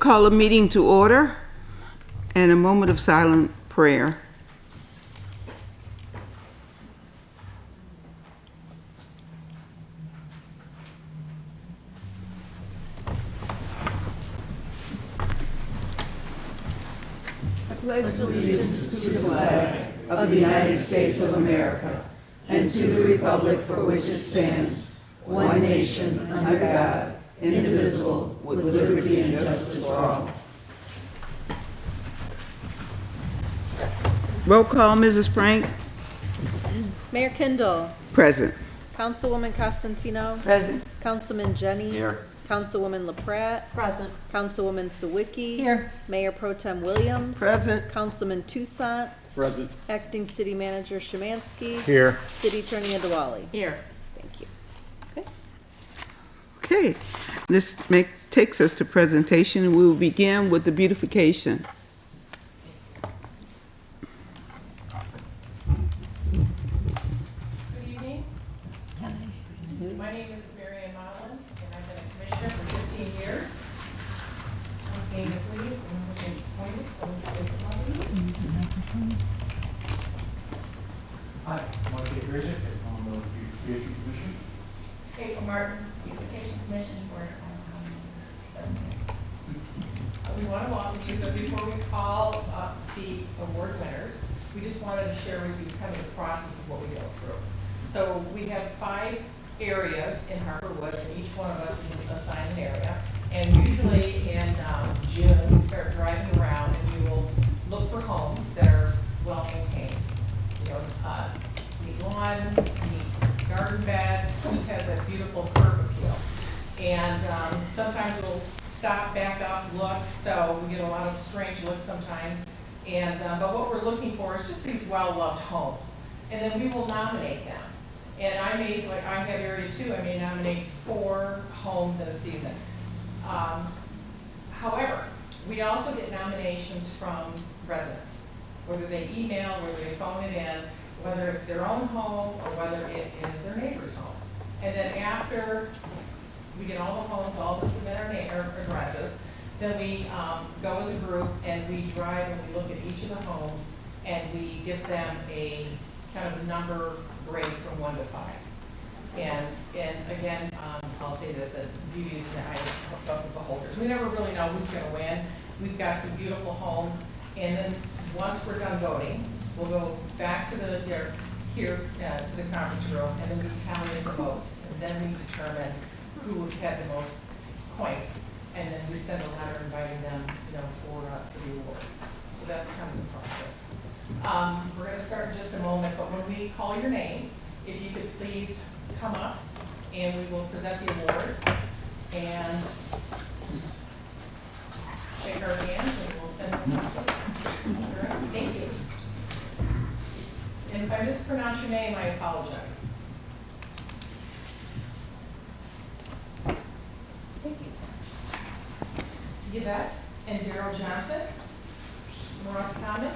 call a meeting to order and a moment of silent prayer. Pledge allegiance to the flag of the United States of America and to the republic for which it stands, one nation, under God, indivisible, with liberty and justice for all. Roll call, Mrs. Frank. Mayor Kindle, Present. Councilwoman Costantino, Present. Councilman Jenny. Here. Councilwoman LaPratte. Present. Councilwoman Sawicki. Here. Mayor Pro Tem Williams. Present. Councilman Toussaint. Present. Acting City Manager Szymanski. Here. City Attorney Adewale. Here. Thank you. Okay, this takes us to presentation. We will begin with the beautification. Good evening. My name is Marianne Motlin, and I've been a commissioner for 15 years. My name is Leaves, and I'm looking appointed, so it's a lot of you. Hi, Mark A. Bridget, I'm on the Beautification Commission. April Martin, Beautification Commission for, we want to welcome you, but before we call up the award winners, we just wanted to share with you kind of the process of what we go through. So we have 5 areas in Harbor Woods, and each one of us is assigned an area. And usually in June, we start driving around and we will look for homes that are well maintained. You know, neat lawn, neat garden beds, just has that beautiful curb appeal. And sometimes we'll stop, back up, look, so we get a lot of strange looks sometimes. And but what we're looking for is just these well-loved homes. And then we will nominate them. And I may, like I have area 2, I may nominate 4 homes in a season. However, we also get nominations from residents, whether they email, whether they phone it in, whether it's their own home or whether it is their neighbor's home. And then after we get all the homes, all the submit our addresses, then we go as a group and we drive and we look at each of the homes and we give them a kind of number grade from 1 to 5. And again, I'll say this, that beauty is in the eye of the beholders. We never really know who's gonna win. We've got some beautiful homes, and then once we're done voting, we'll go back to the conference room, and then we tally the votes, and then we determine who had the most points, and then we send a letter inviting them, for the award. So that's kind of the process. We're gonna start in just a moment, but when we call your name, if you could please come up and we will present the award and shake our hands and we'll send them to you. Thank you. And if I mispronounce your name, I apologize. Thank you. Yvette and Daryl Johnson. Ross Comet.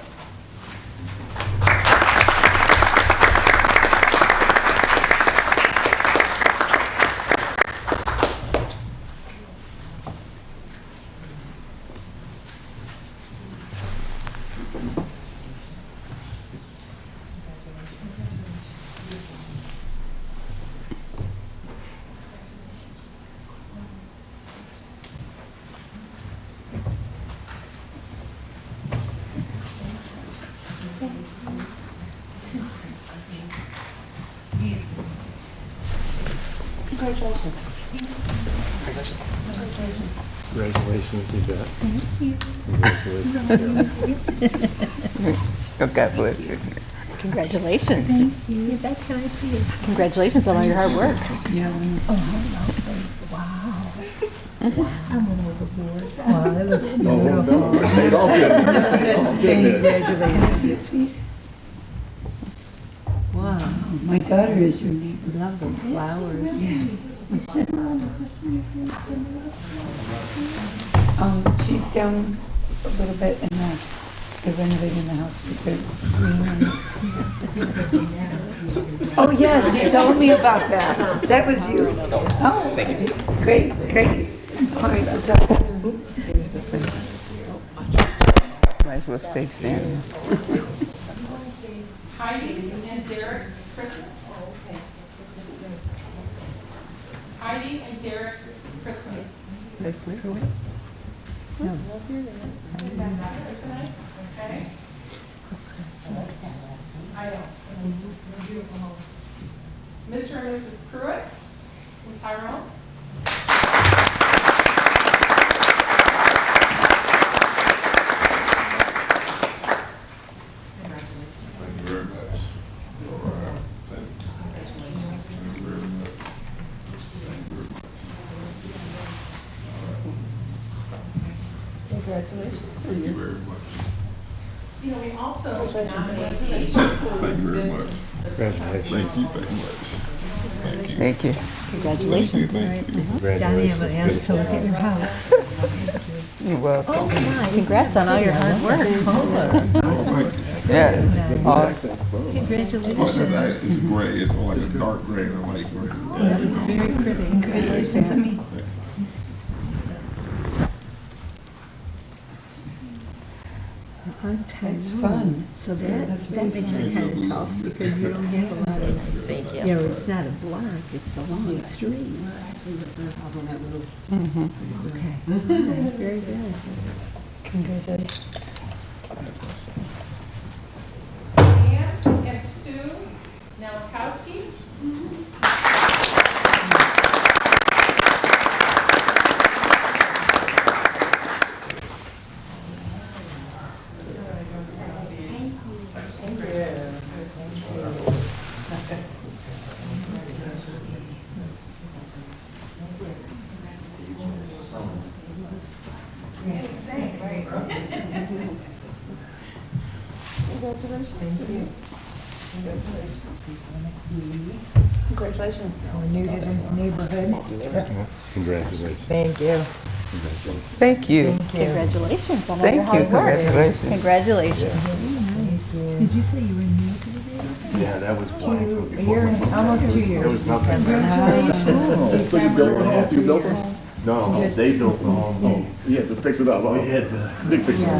Congratulations, Yvette. Oh, God bless you. Congratulations. Thank you. Can I see it? Congratulations on all your hard work. Wow. I'm an overboard. Wow, that looks beautiful. Congratulations. Wow. My daughter is your neighbor. Love those flowers. She's down a little bit in they're renovating the house with the green. Oh, yes, you told me about that. That was you. Oh, thank you. Great. All right, Might as well stay standing. Heidi and Derek Christmas. Heidi and Derek Christmas. Okay. I don't. Beautiful home. Mr. and Mrs. Pruitt from Tyrone. Thank you very much. All right. Thank you. Thank you very much. Thank you very much. Congratulations. Thank you very much. You know, we also nominate Thank you very much. Congratulations. Thank you very much. Thank you. Thank you. Congratulations. Thank you. Congratulations. asked to look at your house. You're welcome. Congrats on all your hard work. Oh, thank you. Yeah. Awesome. Congratulations. Oh, it's gray. It's like a dark gray and a light gray. That is very pretty. Congratulations. I mean, it's fun. So that makes it kind of tough because you don't have a lot of, Thank you. you know, it's not a block, it's a long street. Okay. Very good. Congratulations. Ann and Sue Nowakowski. Congratulations. We're new to the neighborhood. Congratulations. Thank you. Thank you. Congratulations on all Thank your you. hard work. Congratulations. Congratulations. Did you say you were new to the neighborhood? Yeah, that was one. A year, almost 2 years. It was nothing. So you built the home, you built them? No, they built the home. You had to fix it up, huh? We had the. Big fix it up.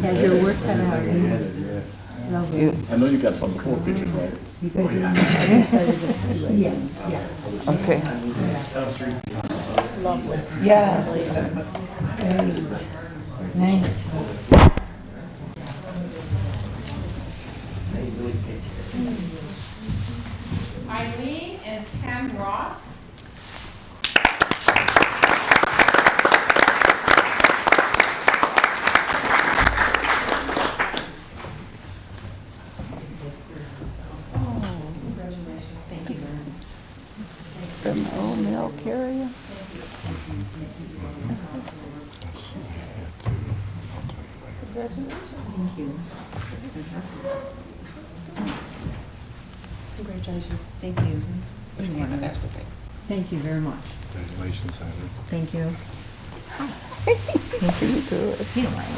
Had your work cut out. Yeah. Lovely. I know you got some before pictures, right? You guys are on the other side of the freeway. Yeah, yeah. Okay. Yes. Great. Nice. Eileen and Ken Ross. From the old mail carrier. Congratulations. Thank you. Thank you very much. Congratulations, Simon. Thank you. You do it.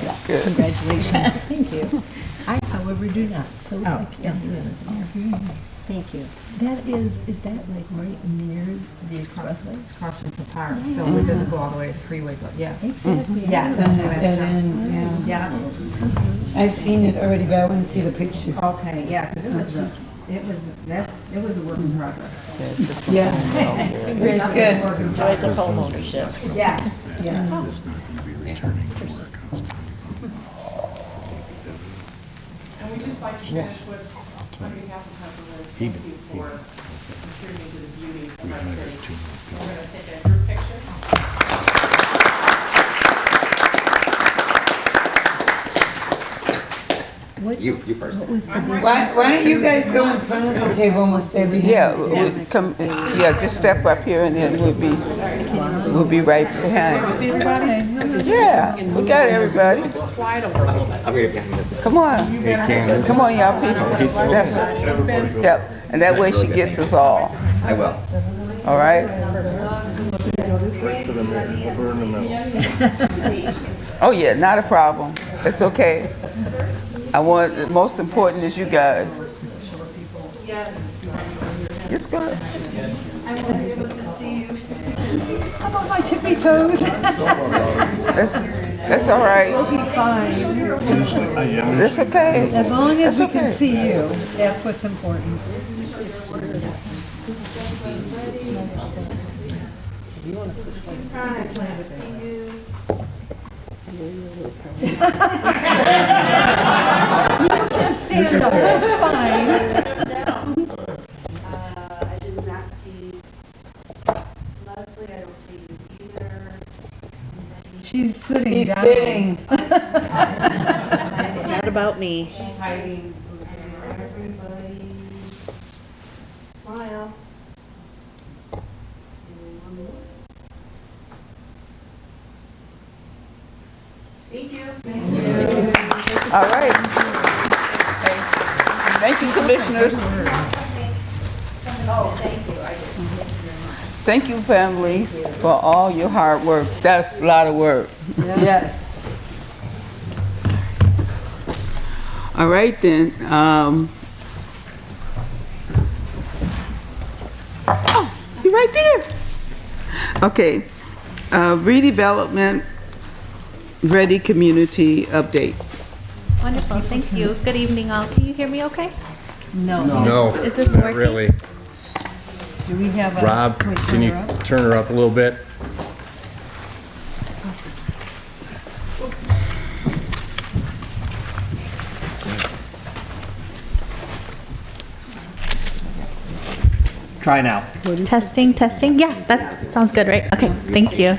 Yes. Good. Congratulations. Thank you. I, however, do not, so if I can't do anything. Oh, very nice. Thank you. That is that like right near the expressway? It's across from the park, so it doesn't go all the way to the freeway, but yeah. Exactly. Yes. I know. Dead end, yeah. I've seen it already, but I want to see the picture. Okay, yeah, because it was a work in progress. Yeah. Very good. Work in Joys of progress. home ownership. Yes, yeah. It's not going to be returning to work on time. And we just like to finish with, on behalf of Pepper Woods, thank you for contributing to the beauty of our city. We're going to take a group picture. You first. What was the Why don't you guys go in front of the table and we'll stay behind? Yeah, come, yeah, just step up here and then we'll be right behind you. Yeah, we got everybody. Come on. Come on, y'all people. Step up. Yep, and that way she gets us all. I will. All right? Over in the middle. Oh, yeah, not a problem. It's okay. The most important is you guys. Yes. It's good. I want to be able to see you. How about my tippy toes? That's all right. fine. I am. That's okay. As long as we That's can okay. see you, that's what's important. Stand up, that's fine. I did not see Leslie, I don't see you either. She's sitting She's down. sitting. It's not about me. She's hiding. Everybody, smile. And one more. Thank you. All right. Thank you, commissioners. Thank you, families, for all your hard work. That's a lot of work. Yes. All right, then. Oh, you're right there. Okay. Redevelopment Ready Community Update. Wonderful, thank you. Good evening, all. Can you hear me okay? No. No, Is this not working? really. Do we have a? Rob, we can turn you her up? turn her up a little bit? Try now. Testing, testing. Yeah, that sounds good, right? Okay, thank you.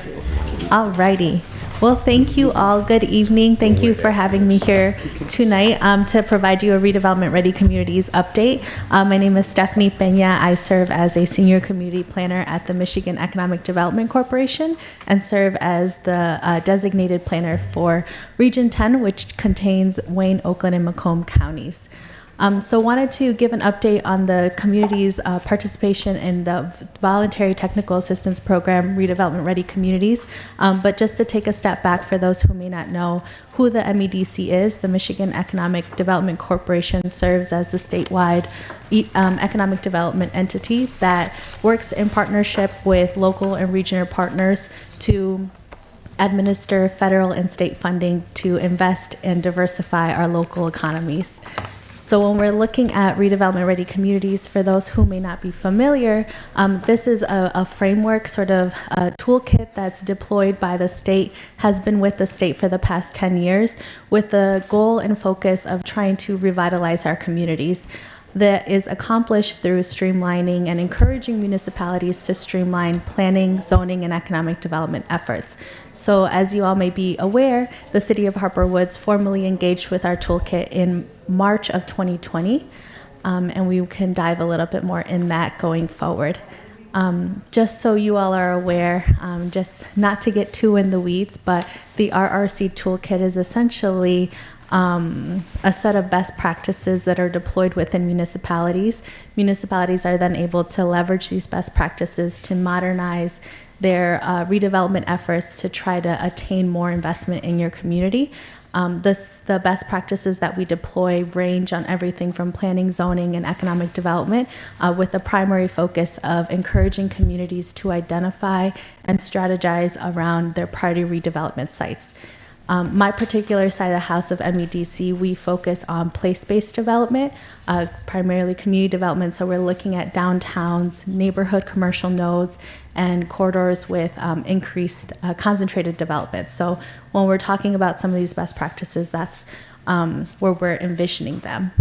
Alrighty. Well, thank you all. Good evening. Thank you for having me here tonight to provide you a Redevelopment Ready Communities update. My name is Stephanie Peña. I serve as a senior community planner at the Michigan Economic Development Corporation and serve as the designated planner for Region 10, which contains Wayne, Oakland, and Macomb counties. So wanted to give an update on the community's participation in the Voluntary Technical Assistance Program, Redevelopment Ready Communities. But just to take a step back for those who may not know who the MEDC is, the Michigan Economic Development Corporation serves as the statewide economic development entity that works in partnership with local and regional partners to administer federal and state funding to invest and diversify our local economies. So when we're looking at redevelopment ready communities, for those who may not be familiar, this is a framework, sort of a toolkit that's deployed by the state, has been with the state for the past 10 years, with the goal and focus of trying to revitalize our communities. That is accomplished through streamlining and encouraging municipalities to streamline planning, zoning, and economic development efforts. So as you all may be aware, the City of Harper Woods formally engaged with our toolkit in March of 2020, and we can dive a little bit more in that going forward. Just so you all are aware, just not to get too in the weeds, but the RRC toolkit is essentially a set of best practices that are deployed within municipalities. Municipalities are then able to leverage these best practices to modernize their redevelopment efforts to try to attain more investment in your community. The best practices that we deploy range on everything from planning, zoning, and economic development, with the primary focus of encouraging communities to identify and strategize around their priority redevelopment sites. My particular side of the house of MEDC, we focus on place-based development, primarily community development. So we're looking at downtowns, neighborhood commercial nodes, and corridors with increased concentrated development. So when we're talking about some of these best practices, that's where we're envisioning them.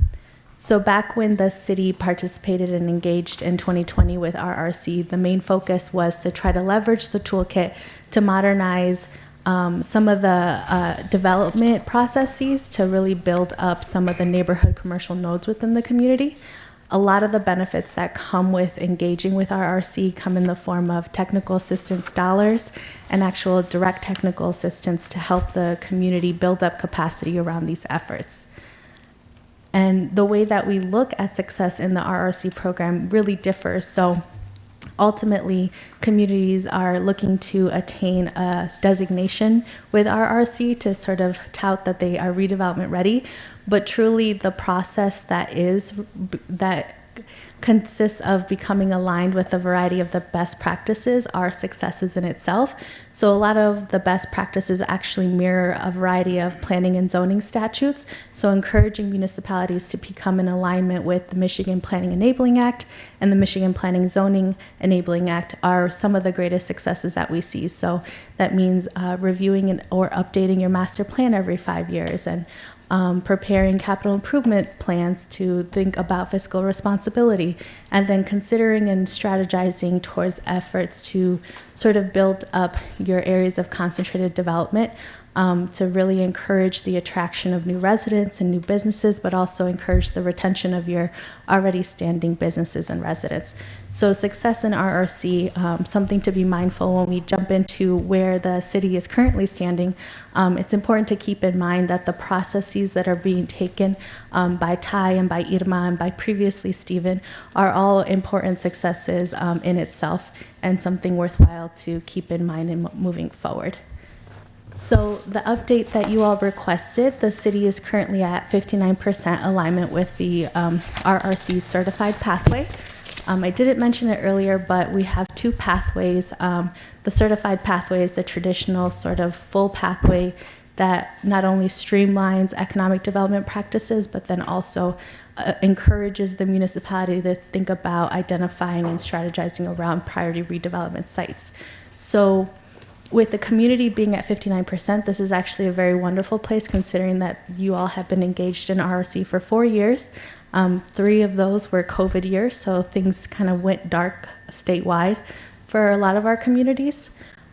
So back when the city participated and engaged in 2020 with RRC, the main focus was to try to leverage the toolkit to modernize some of the development processes to really build up some of the neighborhood commercial nodes within the community. A lot of the benefits that come with engaging with RRC come in the form of technical assistance dollars and actual direct technical assistance to help the community build up capacity around these efforts. And the way that we look at success in the RRC program really differs. So ultimately, communities are looking to attain a designation with RRC to sort of tout that they are redevelopment ready, but truly the process that consists of becoming aligned with a variety of the best practices are successes in itself. So a lot of the best practices actually mirror a variety of planning and zoning statutes. So encouraging municipalities to become in alignment with the Michigan Planning Enabling Act and the Michigan Planning Zoning Enabling Act are some of the greatest successes that we see. So that means reviewing or updating your master plan every 5 years, and preparing capital improvement plans to think about fiscal responsibility, and then considering and strategizing towards efforts to sort of build up your areas of concentrated development to really encourage the attraction of new residents and new businesses, but also encourage the retention of your already standing businesses and residents. So success in RRC, something to be mindful when we jump into where the city is currently standing. It's important to keep in mind that the processes that are being taken by Ty and by Irma and by previously Stephen are all important successes in itself, and something worthwhile to keep in mind in moving forward. So the update that you all requested, the city is currently at 59% alignment with the RRC certified pathway. I didn't mention it earlier, but we have two pathways. The certified pathway is the traditional sort of full pathway that not only streamlines economic development practices, but then also encourages the municipality to think about identifying and strategizing around priority redevelopment sites. So with the community being at 59%, this is actually a very wonderful place, considering that you all have been engaged in RRC for 4 years. 3 of those were COVID years, so things kind of went dark statewide for a lot of our communities.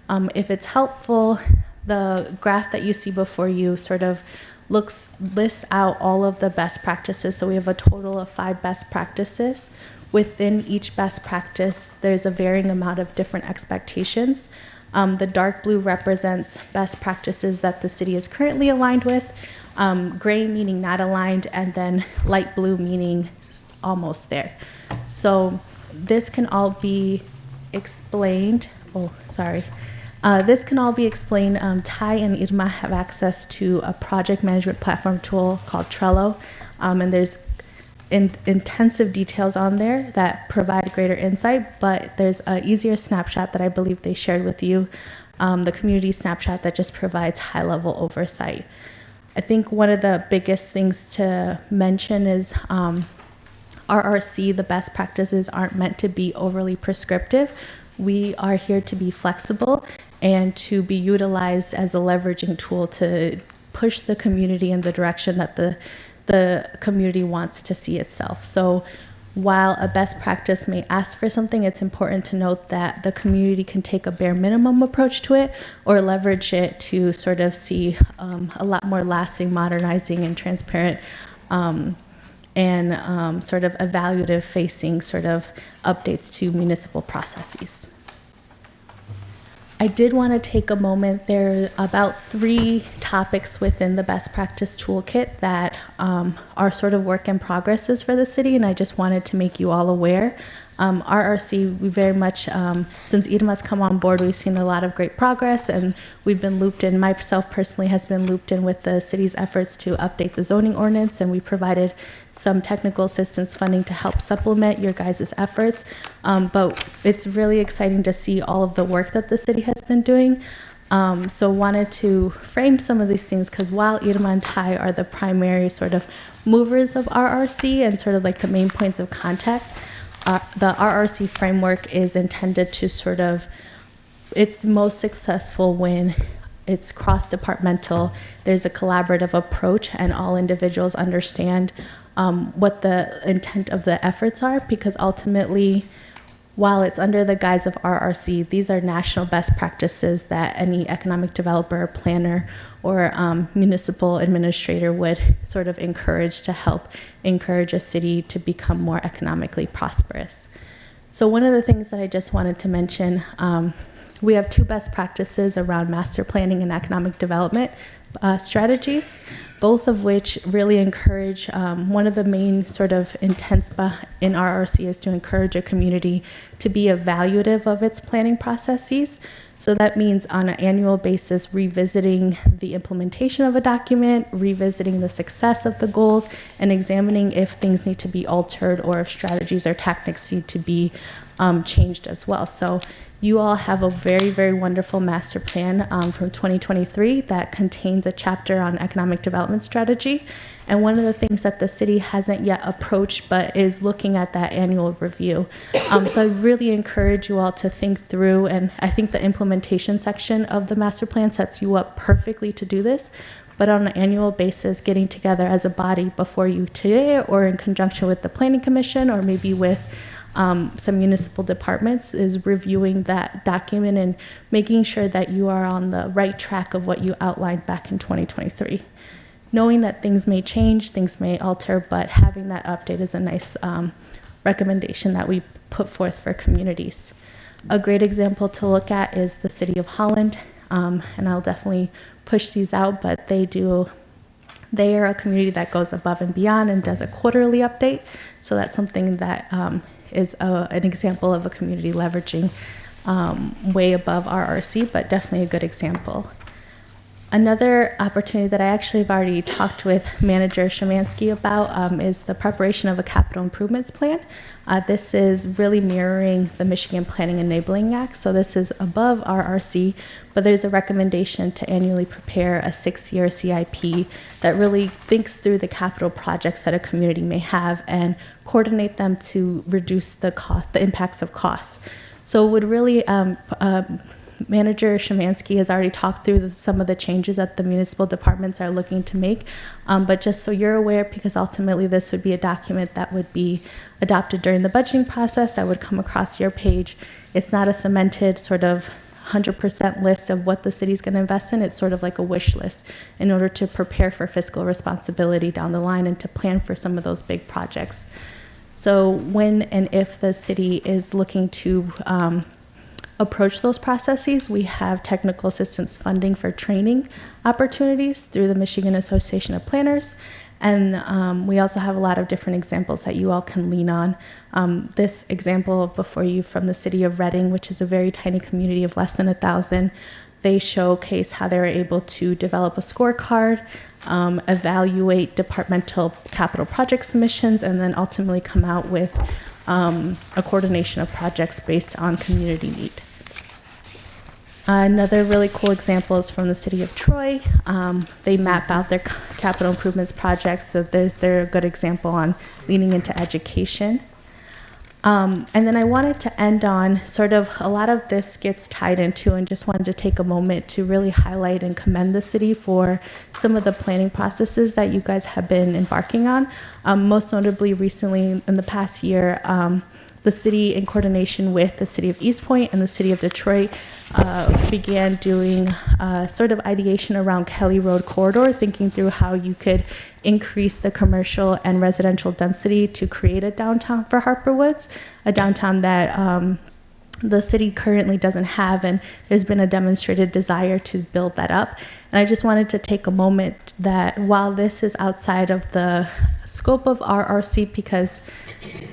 If it's helpful, the graph that you see before you sort of lists out all of the best practices. So we have a total of 5 best practices. Within each best practice, there's a varying amount of different expectations. The dark blue represents best practices that the city is currently aligned with, gray meaning not aligned, and then light blue meaning almost there. So this can all be explained. This can all be explained. Ty and Irma have access to a project management platform tool called Trello, and there's intensive details on there that provide greater insight, but there's an easier snapshot that I believe they shared with you, the community snapshot that just provides high-level oversight. I think one of the biggest things to mention is RRC, the best practices aren't meant to be overly prescriptive. We are here to be flexible and to be utilized as a leveraging tool to push the community in the direction that the community wants to see itself. So while a best practice may ask for something, it's important to note that the community can take a bare minimum approach to it or leverage it to sort of see a lot more lasting, modernizing, and transparent and sort of evaluative facing sort of updates to municipal processes. I did want to take a moment. There are about 3 topics within the best practice toolkit that are sort of work in progresses for the city, and I just wanted to make you all aware. RRC, we very much, since Irma's come on board, we've seen a lot of great progress, and we've been looped in, myself personally has been looped in with the city's efforts to update the zoning ordinance, and we provided some technical assistance funding to help supplement your guys' efforts. But it's really exciting to see all of the work that the city has been doing. So wanted to frame some of these things because while Irma and Ty are the primary sort of movers of RRC and sort of like the main points of contact, the RRC framework is intended to sort of, it's most successful when it's cross-departmental, there's a collaborative approach, and all individuals understand what the intent of the efforts are, because ultimately, while it's under the guise of RRC, these are national best practices that any economic developer, planner, or municipal administrator would sort of encourage to help encourage a city to become more economically prosperous. So one of the things that I just wanted to mention, we have 2 best practices around master planning and economic development strategies, both of which really encourage, one of the main sort of intents in RRC is to encourage a community to be evaluative of its planning processes. So that means on an annual basis, revisiting the implementation of a document, revisiting the success of the goals, and examining if things need to be altered or if strategies or tactics need to be changed as well. So you all have a very, very wonderful master plan from 2023 that contains a chapter on economic development strategy. And one of the things that the city hasn't yet approached but is looking at that annual review. So I really encourage you all to think through, and I think the implementation section of the master plan sets you up perfectly to do this, but on an annual basis, getting together as a body before you today or in conjunction with the Planning Commission or maybe with some municipal departments is reviewing that document and making sure that you are on the right track of what you outlined back in 2023. Knowing that things may change, things may alter, but having that update is a nice recommendation that we put forth for communities. A great example to look at is the City of Holland, and I'll definitely push these out, but they are a community that goes above and beyond and does a quarterly update. So that's something that is an example of a community leveraging way above RRC, but definitely a good example. Another opportunity that I actually have already talked with Manager Szymanski about is the preparation of a capital improvements plan. This is really mirroring the Michigan Planning Enabling Act, so this is above RRC, but there's a recommendation to annually prepare a 6-year CIP that really thinks through the capital projects that a community may have and coordinate them to reduce the impacts of costs. So it would really Manager Szymanski has already talked through some of the changes that the municipal departments are looking to make, but just so you're aware, because ultimately this would be a document that would be adopted during the budgeting process that would come across your page. It's not a cemented sort of 100% list of what the city's going to invest in. It's sort of like a wish list in order to prepare for fiscal responsibility down the line and to plan for some of those big projects. So when and if the city is looking to approach those processes, we have technical assistance funding for training opportunities through the Michigan Association of Planners. And we also have a lot of different examples that you all can lean on. This example before you from the city of Reading, which is a very tiny community of less than 1,000, they showcase how they were able to develop a scorecard, evaluate departmental capital project submissions, and then ultimately come out with a coordination of projects based on community need. Another really cool example is from the city of Troy. They map out their capital improvements projects, so they're a good example on leaning into education. And then I wanted to end on sort of a lot of this gets tied into, and just wanted to take a moment to really highlight and commend the city for some of the planning processes that you guys have been embarking on. Most notably recently in the past year, the city, in coordination with the city of East Point and the city of Detroit, began doing sort of ideation around Kelly Road corridor, thinking through how you could increase the commercial and residential density to create a downtown for Harper Woods, a downtown that the city currently doesn't have, and there's been a demonstrated desire to build that up. And I just wanted to take a moment that while this is outside of the scope of RRC, because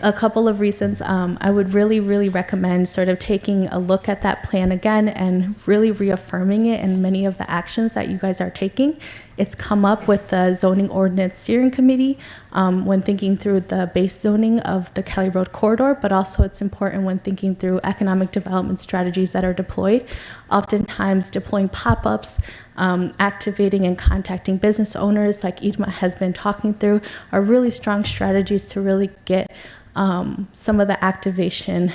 a couple of reasons, I would really, really recommend sort of taking a look at that plan again and really reaffirming it in many of the actions that you guys are taking. It's come up with the Zoning Ordinance Steering Committee when thinking through the base zoning of the Kelly Road corridor, but also it's important when thinking through economic development strategies that are deployed. Oftentimes deploying pop-ups, activating and contacting business owners like Idma has been talking through are really strong strategies to really get some of the activation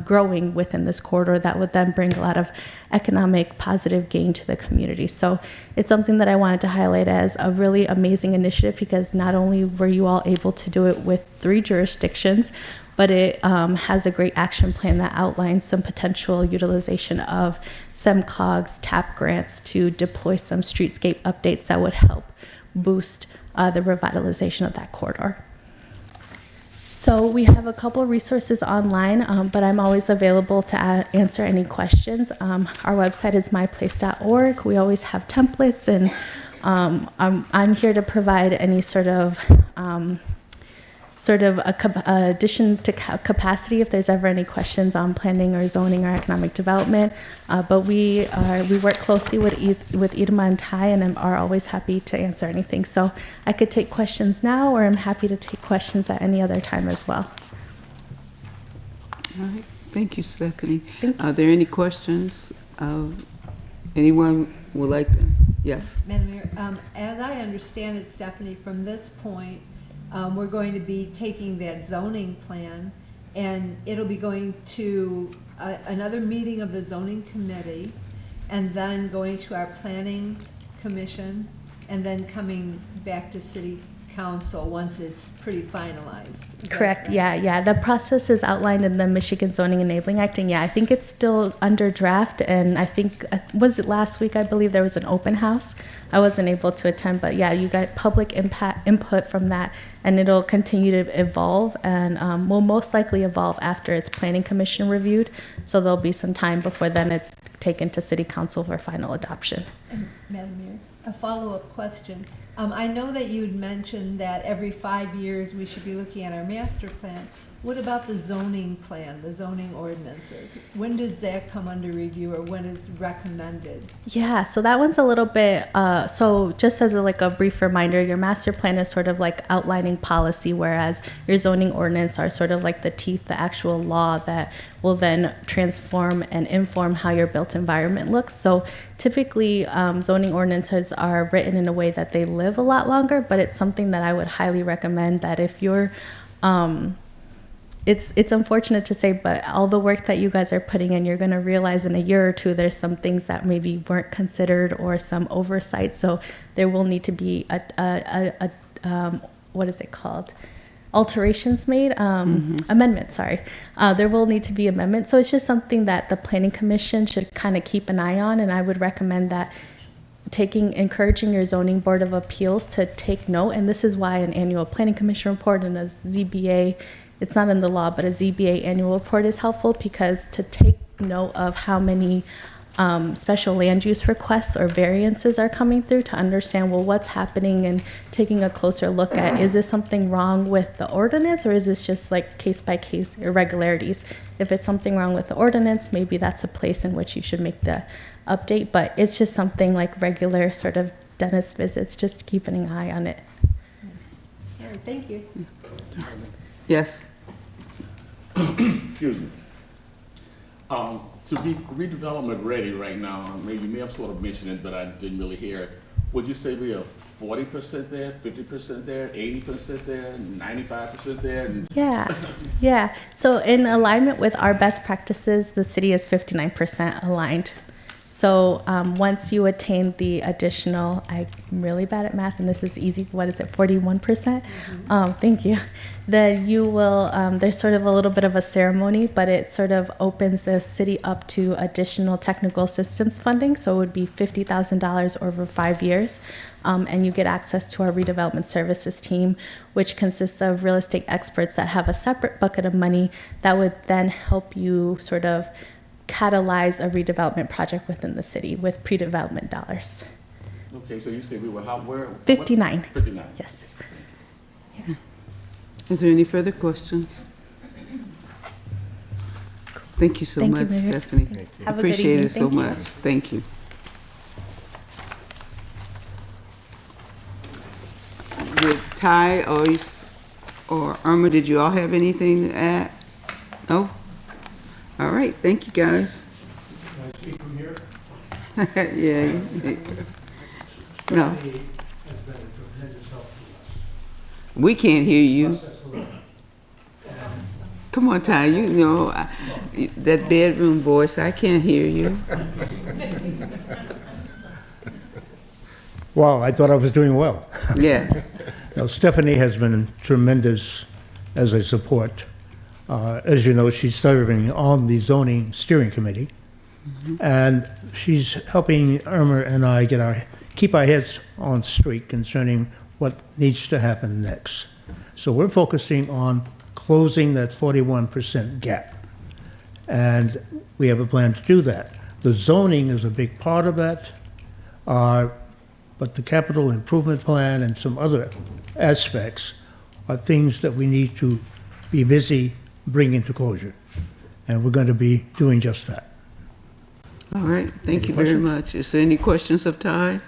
growing within this corridor that would then bring a lot of economic positive gain to the community. So it's something that I wanted to highlight as a really amazing initiative, because not only were you all able to do it with 3 jurisdictions, but it has a great action plan that outlines some potential utilization of SEMCOG's TAP grants to deploy some streetscape updates that would help boost the revitalization of that corridor. So we have a couple of resources online, but I'm always available to answer any questions. Our website is myplace.org. We always have templates, and I'm here to provide any sort of addition to capacity if there's ever any questions on planning or zoning or economic development. But we work closely with Idema and Ty, and are always happy to answer anything. So I could take questions now, or I'm happy to take questions at any other time as well. All right. Thank you, Stephanie. Thank you. Are there any questions? Anyone would like to? Yes. Madam Mayor, as I understand it, Stephanie, from this point, we're going to be taking that zoning plan, and it'll be going to another meeting of the zoning committee, and then going to our planning commission, and then coming back to city council once it's pretty finalized. Is that Correct. Yeah. The process is outlined in the Michigan Zoning Enabling Act, and I think it's still under draft. And I think was it last week? I believe there was an open house. I wasn't able to attend, but you got public input from that, and it'll continue to evolve, and will most likely evolve after it's planning commission reviewed. So there'll be some time before then it's taken to city council for final adoption. And Madam Mayor, a follow-up question. I know that you had mentioned that every 5 years we should be looking at our master plan. What about the zoning plan, the zoning ordinances? When does that come under review, or when is recommended? Yeah, so that one's a little bit, so just as a brief reminder, your master plan is sort of like outlining policy, whereas your zoning ordinance are sort of like the teeth, the actual law that will then transform and inform how your built environment looks. So typically zoning ordinances are written in a way that they live a lot longer, but it's something that I would highly recommend that if you're, it's unfortunate to say, but all the work that you guys are putting in, you're going to realize in a year or two there's some things that maybe weren't considered or some oversight. So there will need to be what is it called? Alterations made, amendments, sorry. There will need to be amendments. So it's just something that the Planning Commission should kind of keep an eye on, and I would recommend that encouraging your zoning board of appeals to take note. And this is why an annual Planning Commission report and a ZBA, it's not in the law, but a ZBA annual report is helpful, because to take note of how many special land use requests or variances are coming through, to understand, well, what's happening, and taking a closer look at, is this something wrong with the ordinance, or is this just like case by case irregularities? If it's something wrong with the ordinance, maybe that's a place in which you should make the update, but it's just something like regular sort of dentist visits, just keeping an eye on it. All right, thank you. Yes. Excuse me. To be redevelopment ready right now, maybe you may have sort of mentioned it, but I didn't really hear it. Would you say we are 40% there, 50% there, 80% there, 95% there? Yeah. So in alignment with our best practices, the city is 59% aligned. So once you attain the additional, I'm really bad at math, and this is easy, what is it, 41%? Thank you. Then you will, there's sort of a little bit of a ceremony, but it sort of opens the city up to additional technical assistance funding. So it would be $50,000 over 5 years. And you get access to our redevelopment services team, which consists of real estate experts that have a separate bucket of money that would then help you sort of catalyze a redevelopment project within the city with pre-development dollars. Okay, so you said we were where? 59. 59. Yes. Is there any further questions? Thank you so Thank you, much, Mayor. Stephanie. Have a good Appreciate evening. it so Thank you. much. Thank you. Did Ty or Irma, did you all have anything to add? No? All right, thank you, guys. Can I speak from here? Yeah. No. Stephanie has been a tremendous help to us. We can't hear you. Process alone. Come on, Ty, you know, that bedroom voice, I can't hear you. Well, I thought I was doing well. Yeah. Now, Stephanie has been tremendous as a support. As you know, she's serving on the zoning steering committee, and she's helping Irma and I keep our heads on straight concerning what needs to happen next. So we're focusing on closing that 41% gap. And we have a plan to do that. The zoning is a big part of that, but the capital improvement plan and some other aspects are things that we need to be busy bringing to closure. And we're going to be doing just that. All right, thank you very questions? much. Is there any questions of Ty?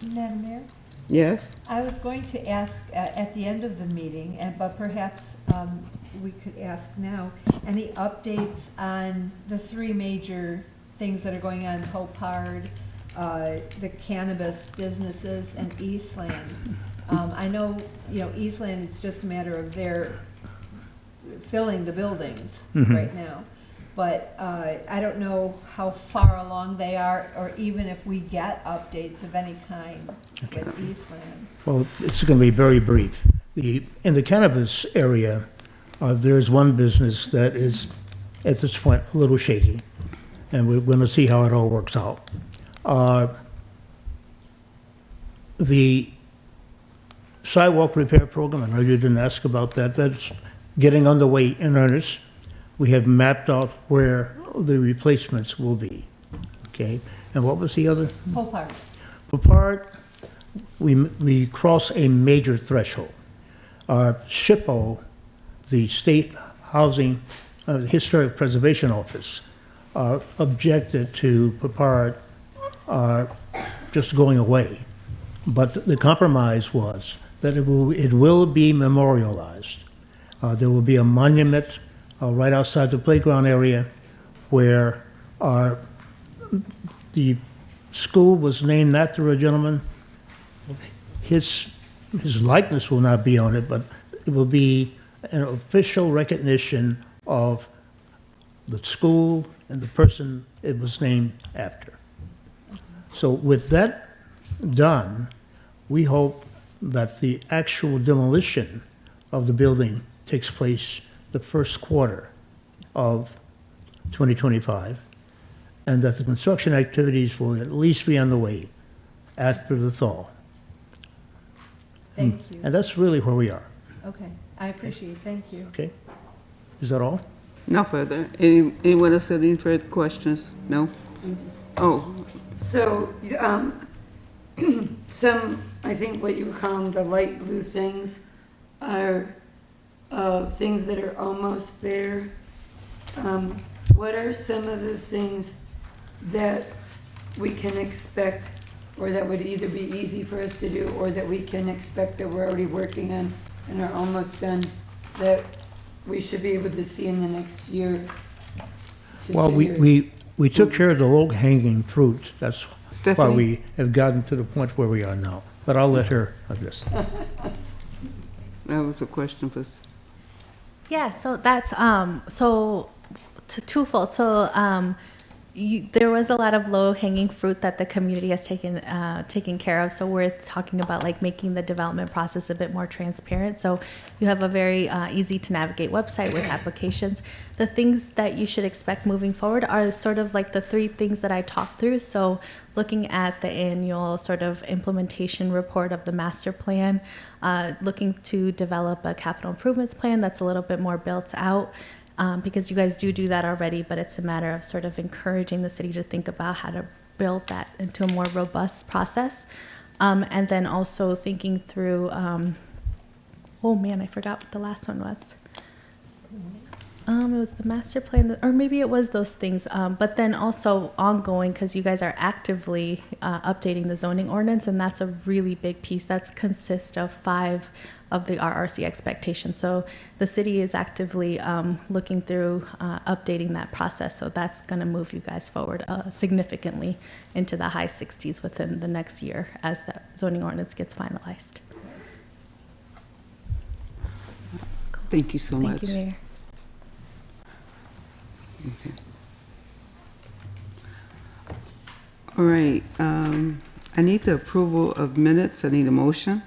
Madam Mayor, Yes? I was going to ask at the end of the meeting, but perhaps we could ask now, any updates on the three major things that are going on, Hopard, the cannabis businesses, and Eastland? I know, Eastland, it's just a matter of their filling the buildings right now. But I don't know how far along they are, or even if we get updates of any kind with Eastland. Well, it's going to be very brief. In the cannabis area, there's one business that is, at this point, a little shaky, and we're going to see how it all works out. The sidewalk repair program, I know you didn't ask about that, that's getting underway in earnest. We have mapped out where the replacements will be, okay? And what was the other? Hopard. For part, we cross a major threshold. SHPO, the State Housing, Historic Preservation Office, objected to Papard just going away. But the compromise was that it will be memorialized. There will be a monument right outside the playground area where the school was named after a gentleman. His likeness will not be on it, but it will be an official recognition of the school and the person it was named after. So with that done, we hope that the actual demolition of the building takes place the first quarter of 2025, and that the construction activities will at least be underway after the thaw. Thank you. And that's really where we are, Okay, I appreciate it. Thank you. okay? Is that all? No further. Anyone else have any further questions? No? Oh, So, some, I think what you call the light blue things are things that are almost there. What are some of the things that we can expect, or that would either be easy for us to do, or that we can expect that we're already working on and are almost done, that we should be able to see in the next year? to Well, 2 years? we took care of the low-hanging fruit. That's why Stephanie? we have gotten to the point where we are now. But I'll let her address that. that was a question for, Yeah, so that's twofold. So there was a lot of low hanging fruit that the community has taken care of. So we're talking about like making the development process a bit more transparent. So you have a very easy to navigate website with applications. The things that you should expect moving forward are sort of like the three things that I talked through. So looking at the annual sort of implementation report of the master plan, looking to develop a capital improvements plan that's a little bit more built out. Because you guys do that already, but it's a matter of sort of encouraging the city to think about how to build that into a more robust process. And then also thinking through, oh man, I forgot what the last one was. It was the master plan, or maybe it was those things. But then also ongoing, because you guys are actively updating the zoning ordinance, and that's a really big piece. That consists of 5 of the RRC expectations. So the city is actively looking through updating that process. So that's going to move you guys forward significantly into the high 60s within the next year as the zoning ordinance gets finalized. thank you so much. Thank you, Mayor. All right, I need the approval of minutes. I need a motion.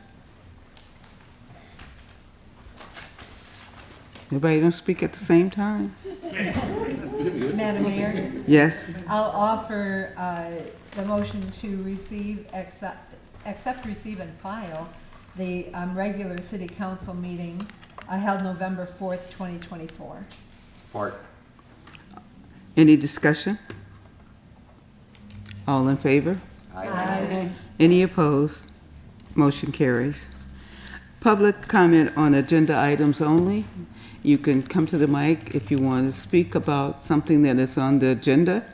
Everybody don't speak at the same time? Madam Mayor, Yes? I'll offer the motion to receive, accept, receive, and file the regular city council meeting held November 4th, 2024. Support. Any discussion? All in favor? Aye. Any opposed? Motion carries. Public comment on agenda items only. You can come to the mic if you want to speak about something that is on the agenda.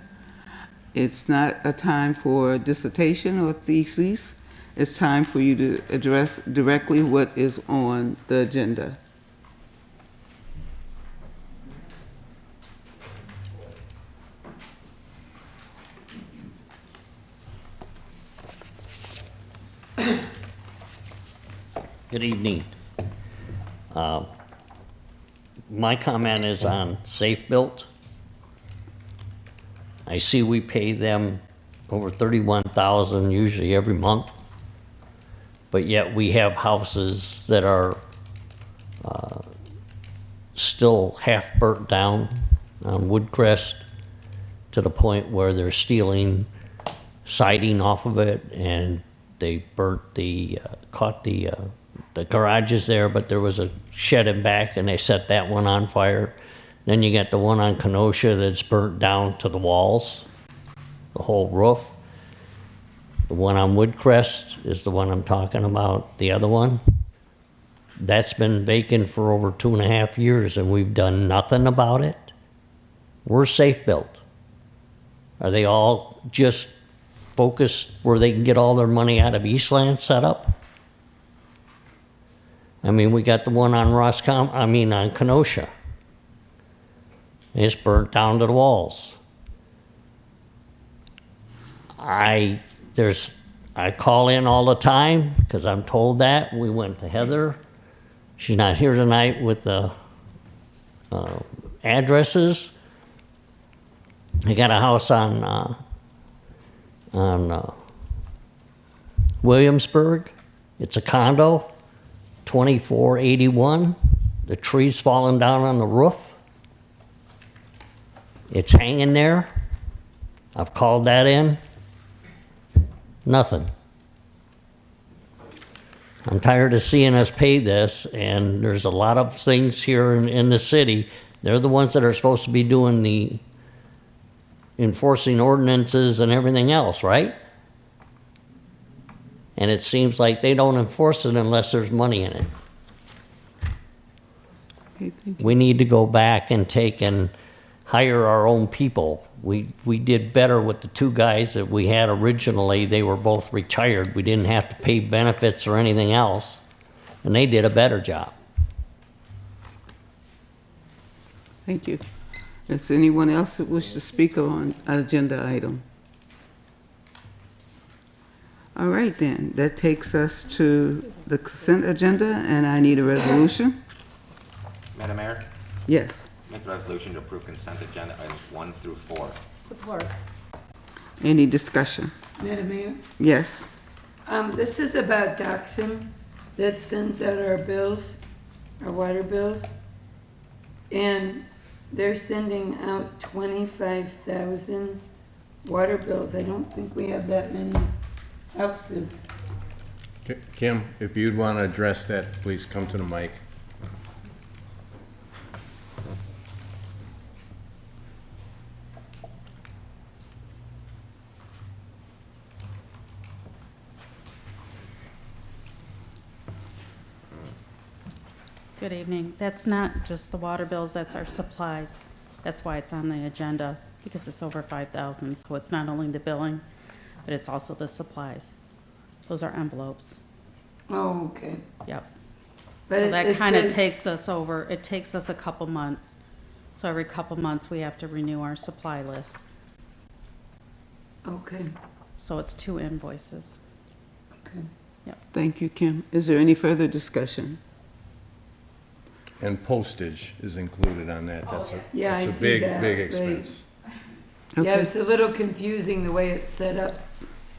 It's not a time for dissertation or theses. It's time for you to address directly what is on the agenda. Good evening. My comment is on Safe Built. I see we pay them over $31,000 usually every month, but yet we have houses that are still half burnt down on Woodcrest to the point where they're stealing siding off of it, and they burnt caught the garages there, but there was a shed in back and they set that one on fire. Then you got the one on Kenosha that's burnt down to the walls, the whole roof. The one on Woodcrest is the one I'm talking about, the other one. That's been vacant for over 2.5 years and we've done nothing about it. We're Safe Built. Are they all just focused where they can get all their money out of Eastland set up? I mean, we got the one on on Kenosha. It's burnt down to the walls. I call in all the time because I'm told that. We went to Heather. She's not here tonight with the addresses. I got a house on Williamsburg. It's a condo, 2481. The tree's falling down on the roof. It's hanging there. I've called that in. Nothing. I'm tired of seeing us pay this, and there's a lot of things here in the city. They're the ones that are supposed to be doing the enforcing ordinances and everything else, right? And it seems like they don't enforce it unless there's money in it. Okay, thank you. We need to go back and hire our own people. We did better with the two guys that we had originally. They were both retired. We didn't have to pay benefits or anything else, and they did a better job. Thank you. Is anyone else that wishes to speak on an agenda item? All right, then. That takes us to the consent agenda, and I need a resolution. Madam Mayor, Yes. make a resolution to approve consent agenda items 1 through 4. Support. Any discussion? Madam Mayor, Yes. this is about Doxim that sends out our bills, our water bills. And they're sending out 25,000 water bills. I don't think we have that many houses. Kim, if you'd want to address that, please come to the mic. Good evening. That's not just the water bills, that's our supplies. That's why it's on the agenda, because it's over 5,000. So it's not only the billing, but it's also the supplies. Those are envelopes. Oh, okay. Yep. But So it- that it kind of says- takes us over, it takes us a couple months. So every couple months, we have to renew our supply list. Okay, So it's 2 invoices. okay. Thank you, Kim. Is there any further discussion? And postage is included on that. That's Yeah, I that's a see big, that, big right. expense. Yeah, Okay. it's a little confusing the way it's set up.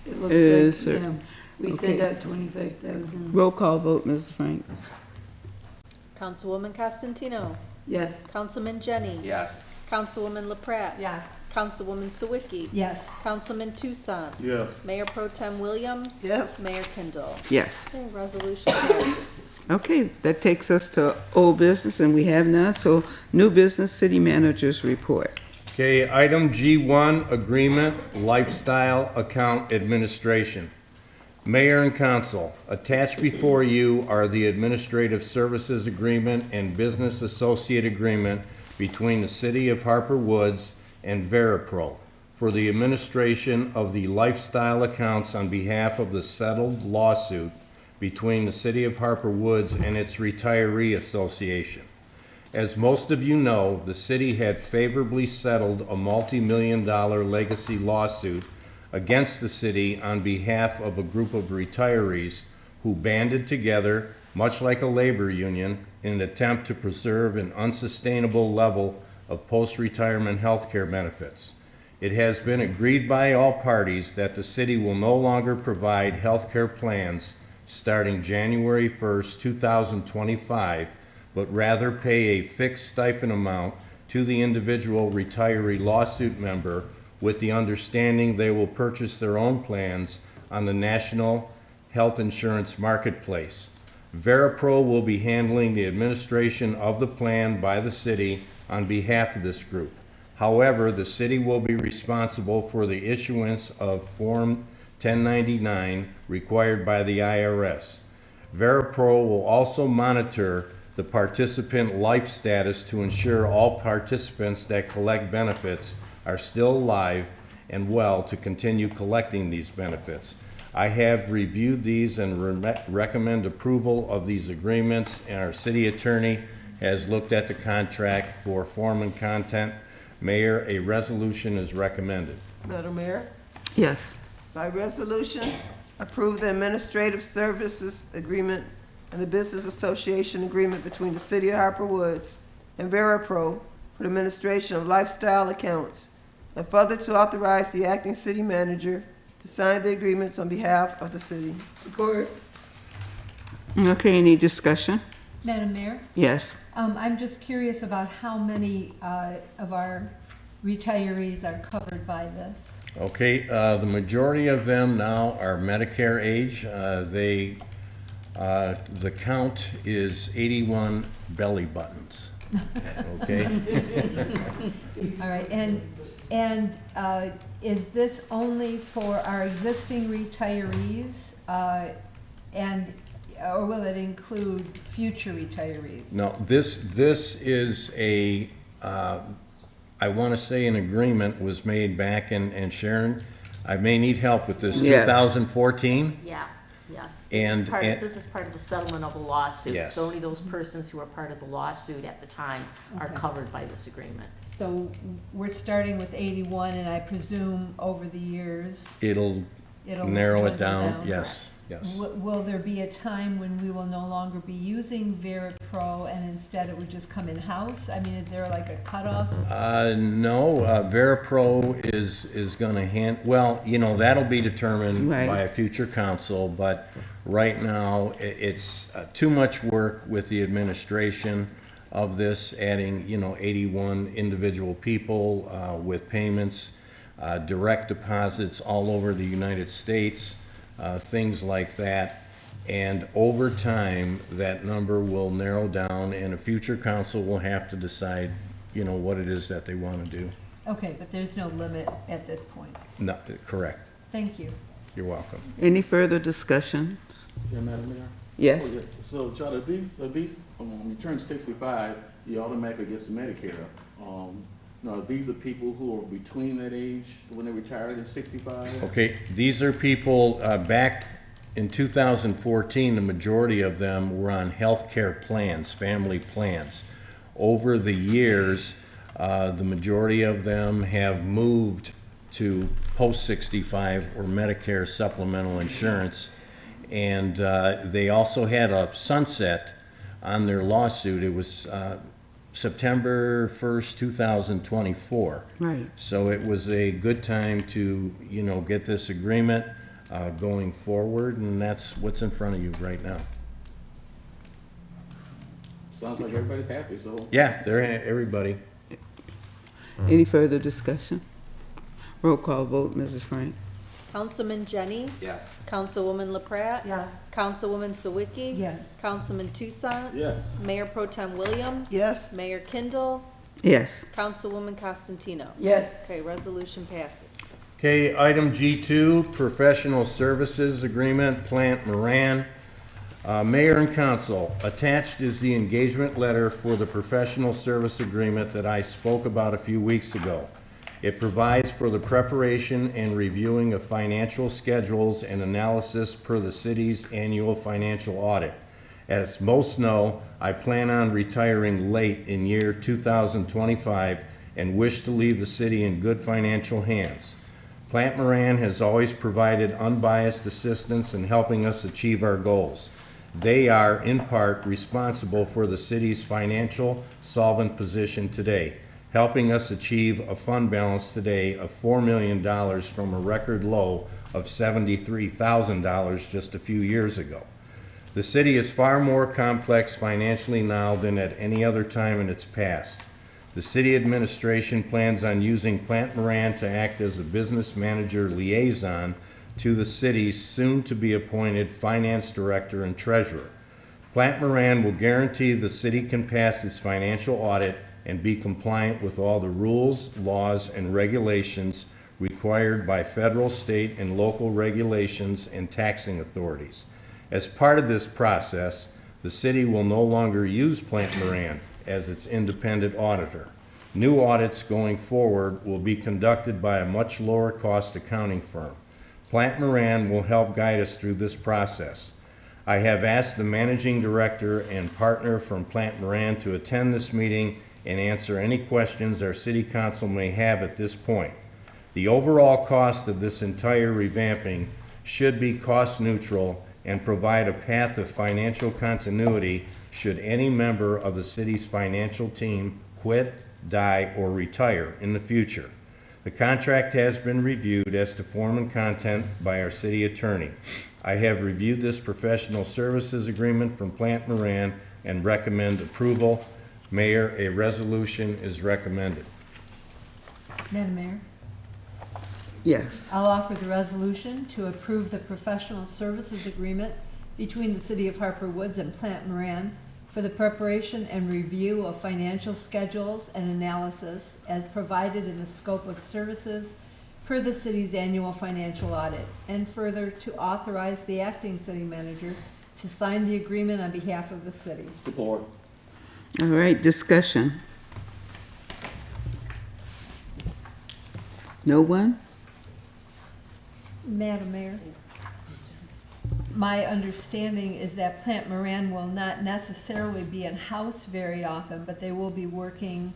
It looks Is like, there- you know, we send okay. out 25,000. Roll call vote, Mrs. Franks. Councilwoman Costantino. Yes. Councilman Jenny. Yes. Councilwoman LaPrat. Yes. Councilwoman Sawicki. Yes. Councilman Tucson. Yes. Mayor Pro Tem Williams. Yes. Mayor Kindle. Yes. Okay, resolution passes. Okay, that takes us to old business, and we have none, so new business, city managers report. Okay, item G1, agreement, lifestyle account administration. Mayor and council, attached before you are the administrative services agreement and business associate agreement between the city of Harper Woods and Veripro for the administration of the lifestyle accounts on behalf of the settled lawsuit between the city of Harper Woods and its retiree association. As most of you know, the city had favorably settled a multi-million-dollar legacy lawsuit against the city on behalf of a group of retirees who banded together, much like a labor union, in an attempt to preserve an unsustainable level of post-retirement health care benefits. It has been agreed by all parties that the city will no longer provide health care plans starting January 1st, 2025, but rather pay a fixed stipend amount to the individual retiree lawsuit member with the understanding they will purchase their own plans on the national health insurance marketplace. Veripro will be handling the administration of the plan by the city on behalf of this group. However, the city will be responsible for the issuance of Form 1099 required by the IRS. Veripro will also monitor the participant life status to ensure all participants that collect benefits are still alive and well to continue collecting these benefits. I have reviewed these and recommend approval of these agreements, and our city attorney has looked at the contract for form and content. Mayor, a resolution is recommended. Madam Mayor, Yes. by resolution, approve the administrative services agreement and the business association agreement between the city of Harper Woods and Veripro for the administration of lifestyle accounts, and further to authorize the acting city manager to sign the agreements on behalf of the city. Support. Okay, any discussion? Madam Mayor? Yes. I'm just curious about how many of our retirees are covered by this. Okay, the majority of them now are Medicare age. The count is 81 belly buttons. Okay? All right, and is this only for our existing retirees, or will it include future retirees? No, this is a, I want to say an agreement was made back in, and Sharon, I may need help with this, Yeah. 2014? Yeah, yes. And- This is part of the settlement of a lawsuit. Yes. So only those persons who are part of the lawsuit at the time are Okay. covered by this agreement. So we're starting with 81, and I presume over the years, It'll it'll narrow it dwindle down, yes, yes. Will there be a time when we will no longer be using Veripro and instead it would just come in-house? I mean, is there like a cutoff? No, Veripro is gonna well, you know, that'll be determined Right. by a future council, but right now, it's too much work with the administration of this, adding, 81 individual people with payments, direct deposits all over the United States, things like that. And over time, that number will narrow down, and a future council will have to decide, what it is that they want to do. Okay, but there's no limit at this point. No, correct. Thank you. You're welcome. Any further discussion? Yeah, Madam Mayor? Yes. Oh, yes. So, Charlie, when you turn 65, you automatically get some Medicare. Now, these are people who are between that age when they retired at 65? Okay, these are people, back in 2014, the majority of them were on health care plans, family plans. Over the years, the majority of them have moved to post-65 or Medicare supplemental insurance. And they also had a sunset on their lawsuit. It was September 1st, 2024. Right. So it was a good time to, get this agreement going forward, and that's what's in front of you right now. Sounds like everybody's happy, so. Yeah, everybody. Any further discussion? Roll call vote, Mrs. Frank. Councilman Jenny, Yes. Councilwoman LaPrat, Yes. Councilwoman Sawicki, Yes. Councilman Tucson, Yes. Mayor Pro Tem Williams. Yes. Mayor Kindle, Yes. Councilwoman Costantino. Yes. Okay, resolution passes. Okay, item G2, Professional Services Agreement, Plant Moran. Mayor and Council, attached is the engagement letter for the professional service agreement that I spoke about a few weeks ago. It provides for the preparation and reviewing of financial schedules and analysis per the city's annual financial audit. As most know, I plan on retiring late in year 2025 and wish to leave the city in good financial hands. Plant Moran has always provided unbiased assistance in helping us achieve our goals. They are, in part, responsible for the city's financial solvent position today, helping us achieve a fund balance today of $4 million from a record low of $73,000 just a few years ago. The city is far more complex financially now than at any other time in its past. The city administration plans on using Plant Moran to act as a business manager liaison to the city's soon-to-be-appointed finance director and treasurer. Plant Moran will guarantee the city can pass its financial audit and be compliant with all the rules, laws, and regulations required by federal, state, and local regulations and taxing authorities. As part of this process, the city will no longer use Plant Moran as its independent auditor. New audits going forward will be conducted by a much lower cost accounting firm. Plant Moran will help guide us through this process. I have asked the managing director and partner from Plant Moran to attend this meeting and answer any questions our city council may have at this point. The overall cost of this entire revamping should be cost neutral and provide a path of financial continuity should any member of the city's financial team quit, die, or retire in the future. The contract has been reviewed as to form and content by our city attorney. I have reviewed this professional services agreement from Plant Moran and recommend approval. Mayor, a resolution is recommended. Madam Mayor, Yes. I'll offer the resolution to approve the professional services agreement between the City of Harper Woods and Plant Moran for the preparation and review of financial schedules and analysis as provided in the scope of services per the city's annual financial audit, and further to authorize the acting city manager to sign the agreement on behalf of the city. Support. All right, discussion. No one? Madam Mayor, my understanding is that Plant Moran will not necessarily be in-house very often, but they will be working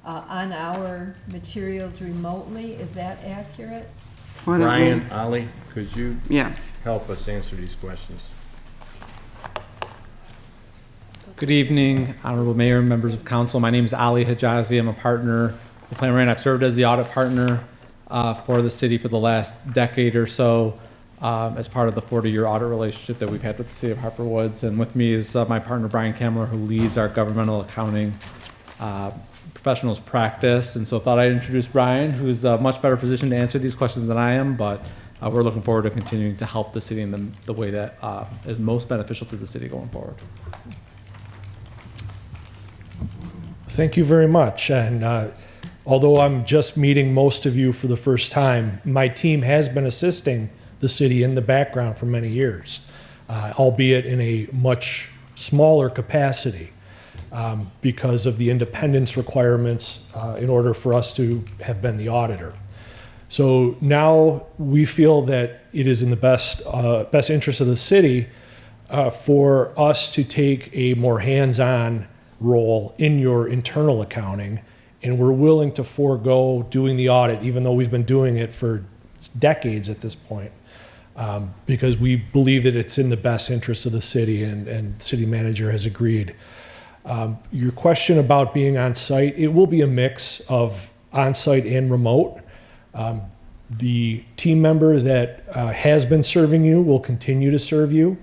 on our materials remotely. Is that accurate? Why don't we- Ryan, Ollie, could you Yeah. help us answer these questions? Good evening, Honorable Mayor and members of council. My name is Ali Hijazi. I'm a partner with Plant Moran. I've served as the audit partner for the city for the last decade or so as part of the 40-year audit relationship that we've had with the city of Harper Woods. And with me is my partner, Brian Kamler, who leads our governmental accounting professionals practice. And so thought I'd introduce Brian, who's much better positioned to answer these questions than I am, but we're looking forward to continuing to help the city in the way that is most beneficial to the city going forward. Thank you very much. And although I'm just meeting most of you for the first time, my team has been assisting the city in the background for many years, albeit in a much smaller capacity because of the independence requirements in order for us to have been the auditor. So now we feel that it is in the best interest of the city for us to take a more hands-on role in your internal accounting, and we're willing to forego doing the audit, even though we've been doing it for decades at this point, because we believe that it's in the best interest of the city, and city manager has agreed. Your question about being on site, it will be a mix of on site and remote. The team member that has been serving you will continue to serve you,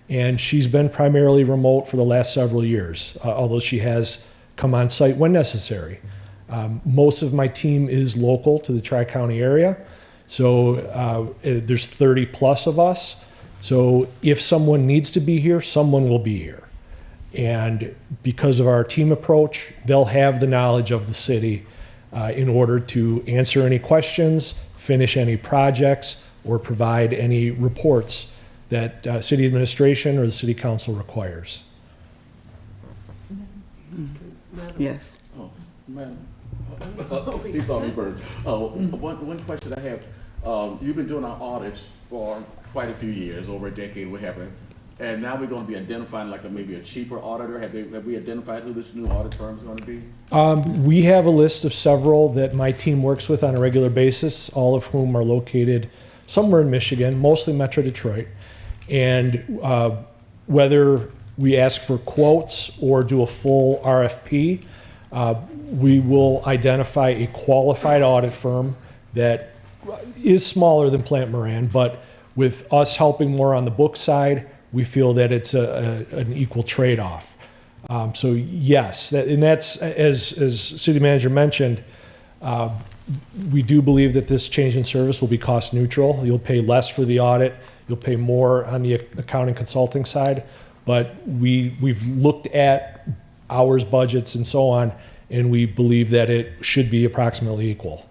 and she's been primarily remote for the last several years, although she has come on site when necessary. Most of my team is local to the Tri-County area, So there's 30 plus of us. So if someone needs to be here, someone will be here. And because of our team approach, they'll have the knowledge of the city in order to answer any questions, finish any projects, or provide any reports that city administration or the city council requires. Yes. Oh, madam. He saw me burn. One question I have. You've been doing our audits for quite a few years, over a decade, what happened. And now we're going to be identifying like maybe a cheaper auditor. Have we identified who this new audit firm is going to be? We have a list of several that my team works with on a regular basis, all of whom are located somewhere in Michigan, mostly Metro Detroit. And whether we ask for quotes or do a full RFP, we will identify a qualified audit firm that is smaller than Plant Moran, but with us helping more on the book side, we feel that it's an equal trade-off. So yes, and that's, as City Manager mentioned, we do believe that this change in service will be cost neutral. You'll pay less for the audit, you'll pay more on the accounting consulting side, but we've looked at hours, budgets, and so on, and we believe that it should be approximately equal.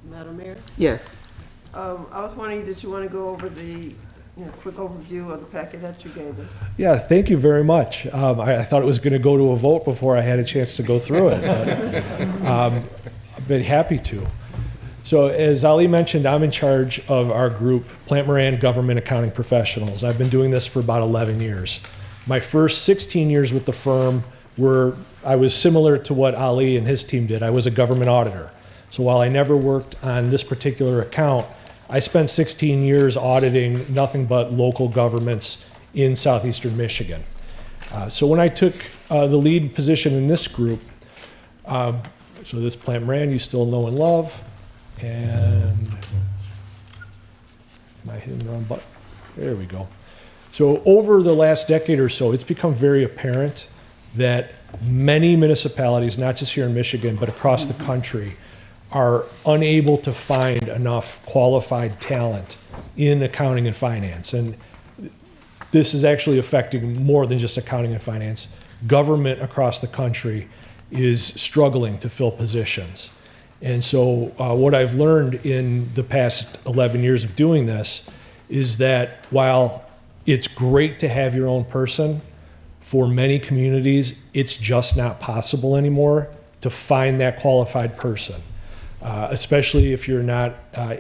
Madam Mayor? Yes. I was wondering, did you want to go over the quick overview of the packet that you gave us? Yeah, thank you very much. I thought it was going to go to a vote before I had a chance to go through it, but I've been happy to. So as Ali mentioned, I'm in charge of our group, Plant Moran Government Accounting Professionals. I've been doing this for about 11 years. My first 16 years with the firm I was similar to what Ali and his team did. I was a government auditor. So while I never worked on this particular account, I spent 16 years auditing nothing but local governments in southeastern Michigan. So when I took the lead position in this group, so this Plant Moran you still know and love, and am I hitting the wrong button? There we go. So over the last decade or so, it's become very apparent that many municipalities, not just here in Michigan, but across the country, are unable to find enough qualified talent in accounting and finance. And this is actually affecting more than just accounting and finance. Government across the country is struggling to fill positions. And so what I've learned in the past 11 years of doing this is that while it's great to have your own person, for many communities, it's just not possible anymore to find that qualified person. Especially if you're not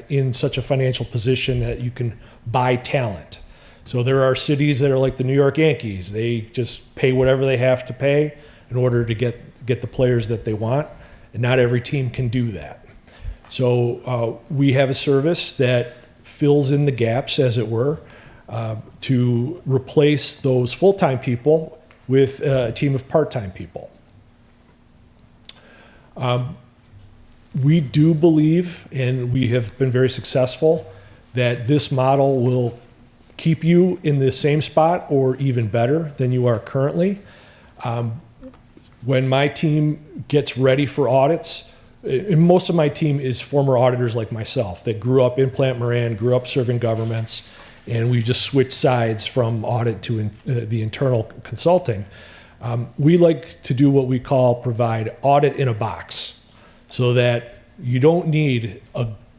in such a financial position that you can buy talent. So there are cities that are like the New York Yankees. They just pay whatever they have to pay in order to get the players that they want, and not every team can do that. So we have a service that fills in the gaps, as it were, to replace those full-time people with a team of part-time people. We do believe, and we have been very successful, that this model will keep you in the same spot or even better than you are currently. When my team gets ready for audits, and most of my team is former auditors like myself that grew up in Plant Moran, grew up serving governments, and we just switched sides from audit to the internal consulting. We like to do what we call provide audit in a box, so that you don't need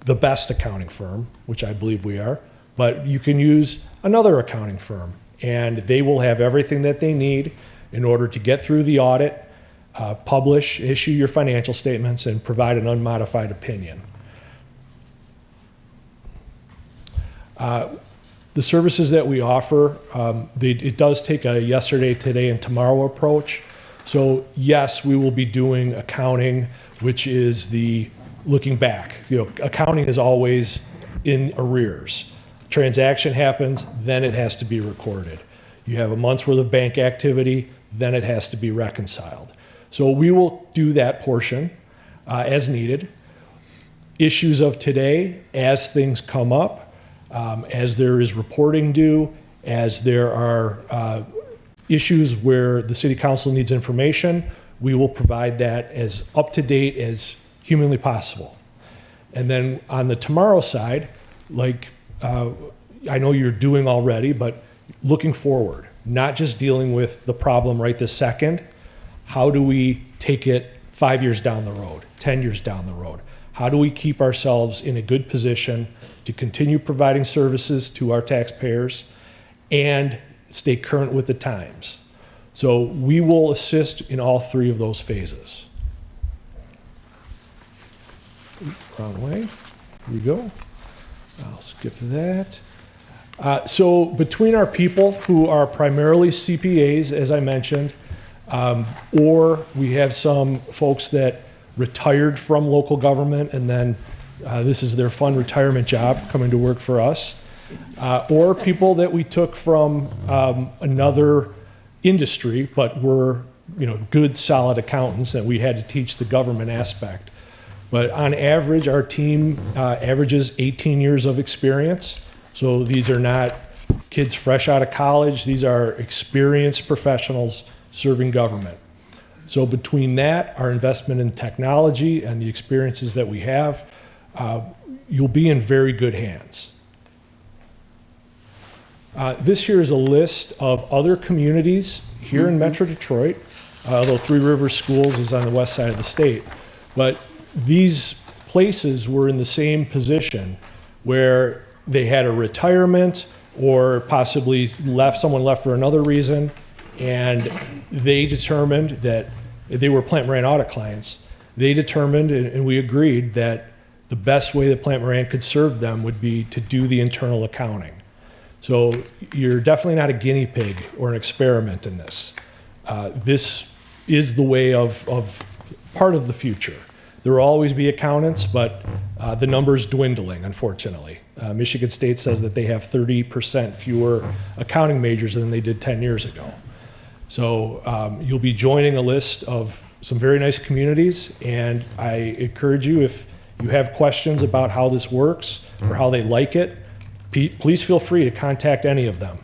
the best accounting firm, which I believe we are, but you can use another accounting firm, and they will have everything that they need in order to get through the audit, publish, issue your financial statements, and provide an unmodified opinion. The services that we offer, it does take a yesterday, today, and tomorrow approach. So yes, we will be doing accounting, which is the looking back. Accounting is always in arrears. Transaction happens, then it has to be recorded. You have a month's worth of bank activity, then it has to be reconciled. So we will do that portion as needed. Issues of today, as things come up, as there is reporting due, as there are issues where the city council needs information, we will provide that as up to date as humanly possible. And then on the tomorrow side, like I know you're doing already, but looking forward, not just dealing with the problem right this second. How do we take it 5 years down the road, 10 years down the road? How do we keep ourselves in a good position to continue providing services to our taxpayers and stay current with the times? So we will assist in all three of those phases. Wrong way. Here we go. I'll skip that. So between our people who are primarily CPAs, as I mentioned, or we have some folks that retired from local government and then this is their fun retirement job, coming to work for us, or people that we took from another industry but were good solid accountants and we had to teach the government aspect. But on average, our team averages 18 years of experience. So these are not kids fresh out of college. These are experienced professionals serving government. So between that, our investment in technology and the experiences that we have, you'll be in very good hands. This here is a list of other communities here in Metro Detroit, although Three Rivers Schools is on the west side of the state. But these places were in the same position where they had a retirement or possibly someone left for another reason, and they determined that they were Plant Moran audit clients. They determined, and we agreed, that the best way that Plant Moran could serve them would be to do the internal accounting. So you're definitely not a guinea pig or an experiment in this. This is the way of part of the future. There will always be accountants, but the number's dwindling, unfortunately. Michigan State says that they have 30% fewer accounting majors than they did 10 years ago. So you'll be joining a list of some very nice communities, and I encourage you, if you have questions about how this works or how they like it, please feel free to contact any of them.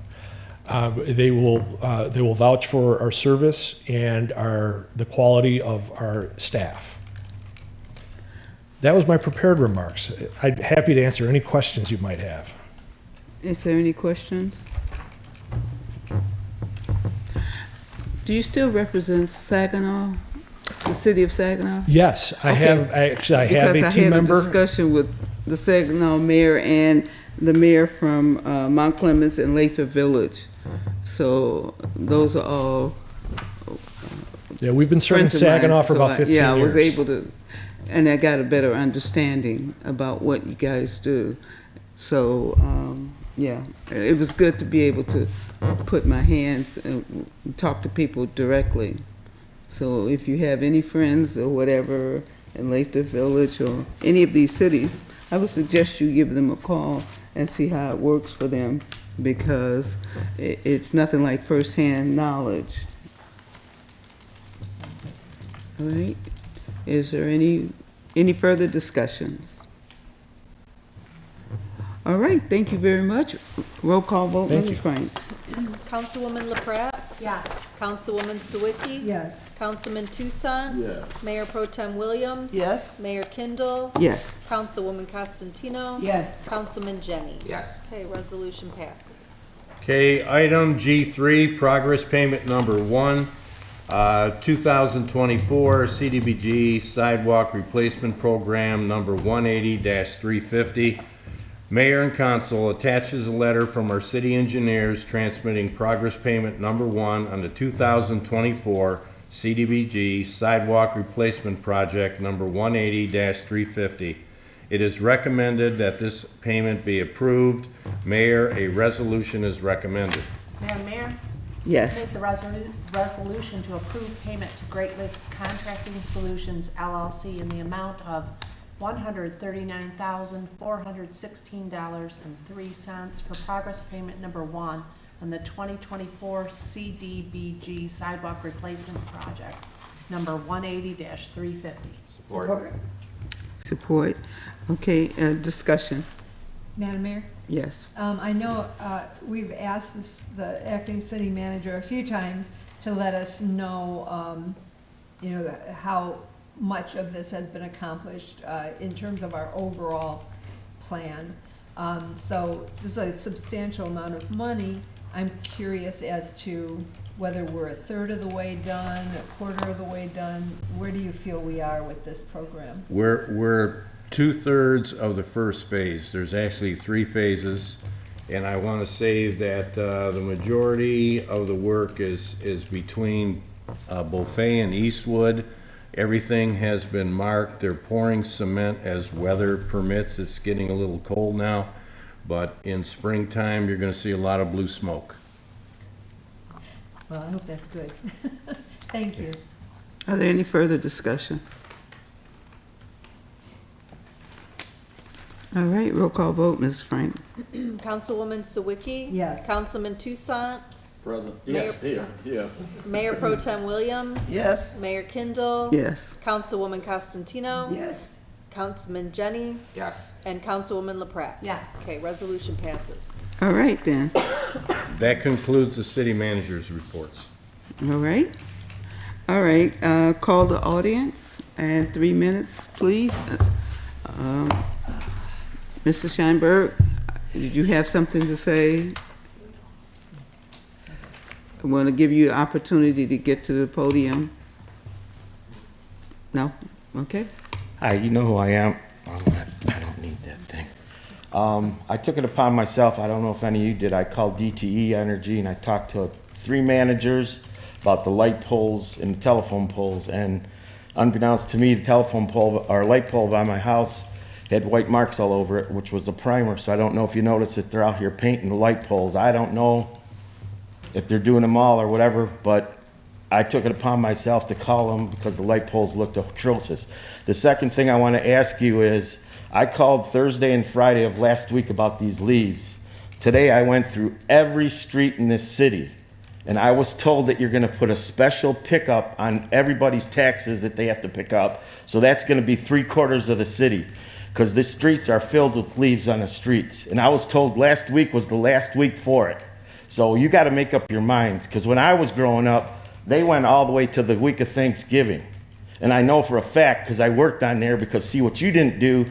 They will vouch for our service and the quality of our staff. That was my prepared remarks. I'm happy to answer any questions you might have. Is there any questions? Do you still represent Saginaw, the city of Saginaw? Yes, I have a team member. Because I had a discussion with the Saginaw mayor and the mayor from Mount Clemens and Lathrop Village. So those are all Yeah, we've been serving friends of mine. Saginaw for So about 15 years. Yeah, I was able to, and I got a better understanding about what you guys do. So, yeah, it was good to be able to put my hands and talk to people directly. So if you have any friends or whatever in Lathrop Village or any of these cities, I would suggest you give them a call and see how it works for them, because it's nothing like firsthand knowledge. All right. Is there any further discussions? All right, thank you very much. Roll call vote, Thank you. Mrs. Franks. Councilwoman LaPrat? Yes. Councilwoman Sawicki? Yes. Councilman Tucson? Yes. Mayor Pro Tem Williams? Yes. Mayor Kindle? Yes. Councilwoman Costantino? Yes. Councilman Jenny? Yes. Okay, resolution passes. Okay, item G3, progress payment number 1, 2024 CDBG Sidewalk Replacement Program number 180-350. Mayor and Council attaches a letter from our city engineers transmitting progress payment number 1 on the 2024 CDBG Sidewalk Replacement Project number 180-350. It is recommended that this payment be approved. Mayor, a resolution is recommended. Madam Mayor? Yes. Make the resolution to approve payment to Great Lakes Contracting Solutions LLC in the amount of $139,416.03 for progress payment number 1 on the 2024 CDBG Sidewalk Replacement Project, number 180-350. Support. Support. Okay, discussion. Madam Mayor? Yes. I know we've asked the acting city manager a few times to let us know, how much of this has been accomplished in terms of our overall plan. So this is a substantial amount of money. I'm curious as to whether we're a third of the way done, a quarter of the way done. Where do you feel we are with this program? We're 2/3 of the first phase. There's actually 3 phases. And I want to say that the majority of the work is between Beaufait and Eastwood. Everything has been marked. They're pouring cement as weather permits. It's getting a little cold now, but in springtime, you're going to see a lot of blue smoke. Well, I hope that's good. Thank you. Are there any further discussion? All right, roll call vote, Ms. Frank. Councilwoman Sawicki? Yes. Councilman Toussaint? Present. Yes, here, yes. Mayor Pro Tem Williams? Yes. Mayor Kindle? Yes. Councilwoman Costantino? Yes. Councilman Jenny? Yes. And Councilwoman LaPrat? Yes. Okay, resolution passes. All right, then. That concludes the city manager's reports. All right. All right, call the audience, and 3 minutes, please. Mr. Scheinberg, did you have something to say? I want to give you an opportunity to get to the podium. No? Okay. Hi, you know who I am. I don't need that thing. I took it upon myself, I don't know if any of you did, I called DTE Energy and I talked to 3 managers about the light poles and the telephone poles, and unbeknownst to me, the telephone pole, or light pole by my house had white marks all over it, which was a primer, so I don't know if you noticed that they're out here painting the light poles. I don't know if they're doing them all or whatever, but I took it upon myself to call them because the light poles looked atrocious. The second thing I want to ask you is, I called Thursday and Friday of last week about these leaves. Today I went through every street in this city, and I was told that you're going to put a special pickup on everybody's taxes that they have to pick up. So that's going to be 3/4 of the city, because the streets are filled with leaves on the streets. And I was told last week was the last week for it. So you got to make up your minds, because when I was growing up, they went all the way to the week of Thanksgiving. And I know for a fact, because I worked on there, because see, what you didn't do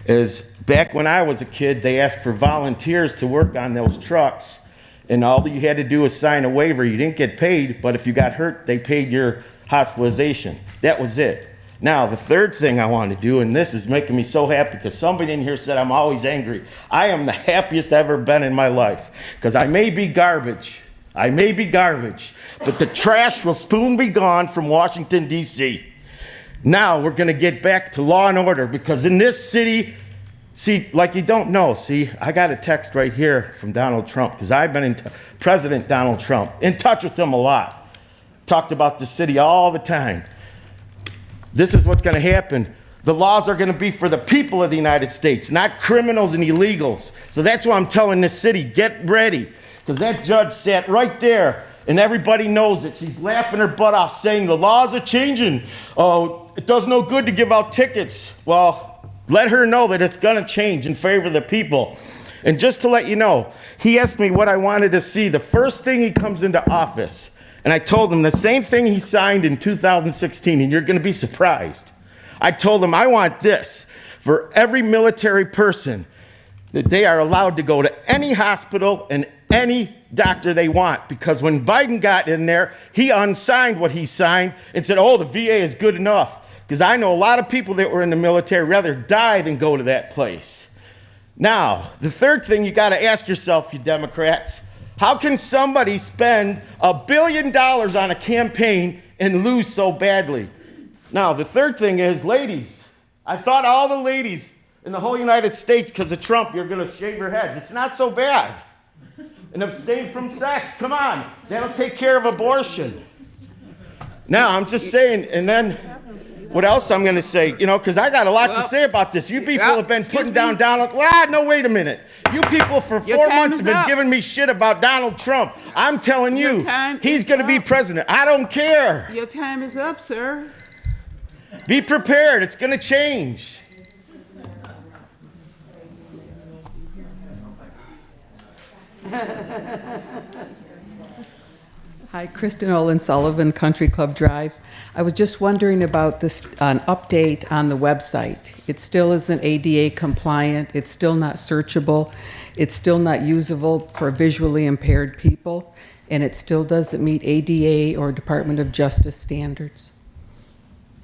is, back when I was a kid, they asked for volunteers to work on those trucks. And all you had to do was sign a waiver. You didn't get paid, but if you got hurt, they paid your hospitalization. That was it. Now, the third thing I want to do, and this is making me so happy because somebody in here said I'm always angry. I am the happiest I've ever been in my life, because I may be garbage. I may be garbage, but the trash will soon be gone from Washington, D.C. Now we're going to get back to law and order, because in this city, see, like you don't know, see, I got a text right here from Donald Trump, because I've been President Donald Trump, in touch with him a lot. Talked about the city all the time. This is what's going to happen. The laws are going to be for the people of the United States, not criminals and illegals. So that's why I'm telling this city, get ready, because that judge sat right there, and everybody knows it. She's laughing her butt off, saying the laws are changing. Oh, it does no good to give out tickets. Well, let her know that it's going to change in favor of the people. And just to let you know, he asked me what I wanted to see the first thing he comes into office. And I told him the same thing he signed in 2016, and you're going to be surprised. I told him I want this for every military person, that they are allowed to go to any hospital and any doctor they want. Because when Biden got in there, he unsigned what he signed and said, oh, the VA is good enough. Because I know a lot of people that were in the military rather die than go to that place. Now, the third thing you got to ask yourself, you Democrats, how can somebody spend $1 billion on a campaign and lose so badly? Now, the third thing is, ladies, I thought all the ladies in the whole United States, because of Trump, you're going to shave your heads. It's not so bad. And abstain from sex. Come on. That'll take care of abortion. Now, I'm just saying, and then what else I'm going to say, you know, because I got a lot to say about this. You people have been putting down Donald. No, wait a minute. You people for 4 months have been giving me shit about Donald Trump. I'm telling you, he's going to be president. I don't care. Your time is up, sir. Be prepared. It's going to change. Hi, Hi, Kristen Olin Sullivan, Country Club Drive. I was just wondering about this, an update on the website. It still isn't ADA compliant, it's still not searchable, it's still not usable for visually impaired people, and it still doesn't meet ADA or Department of Justice standards.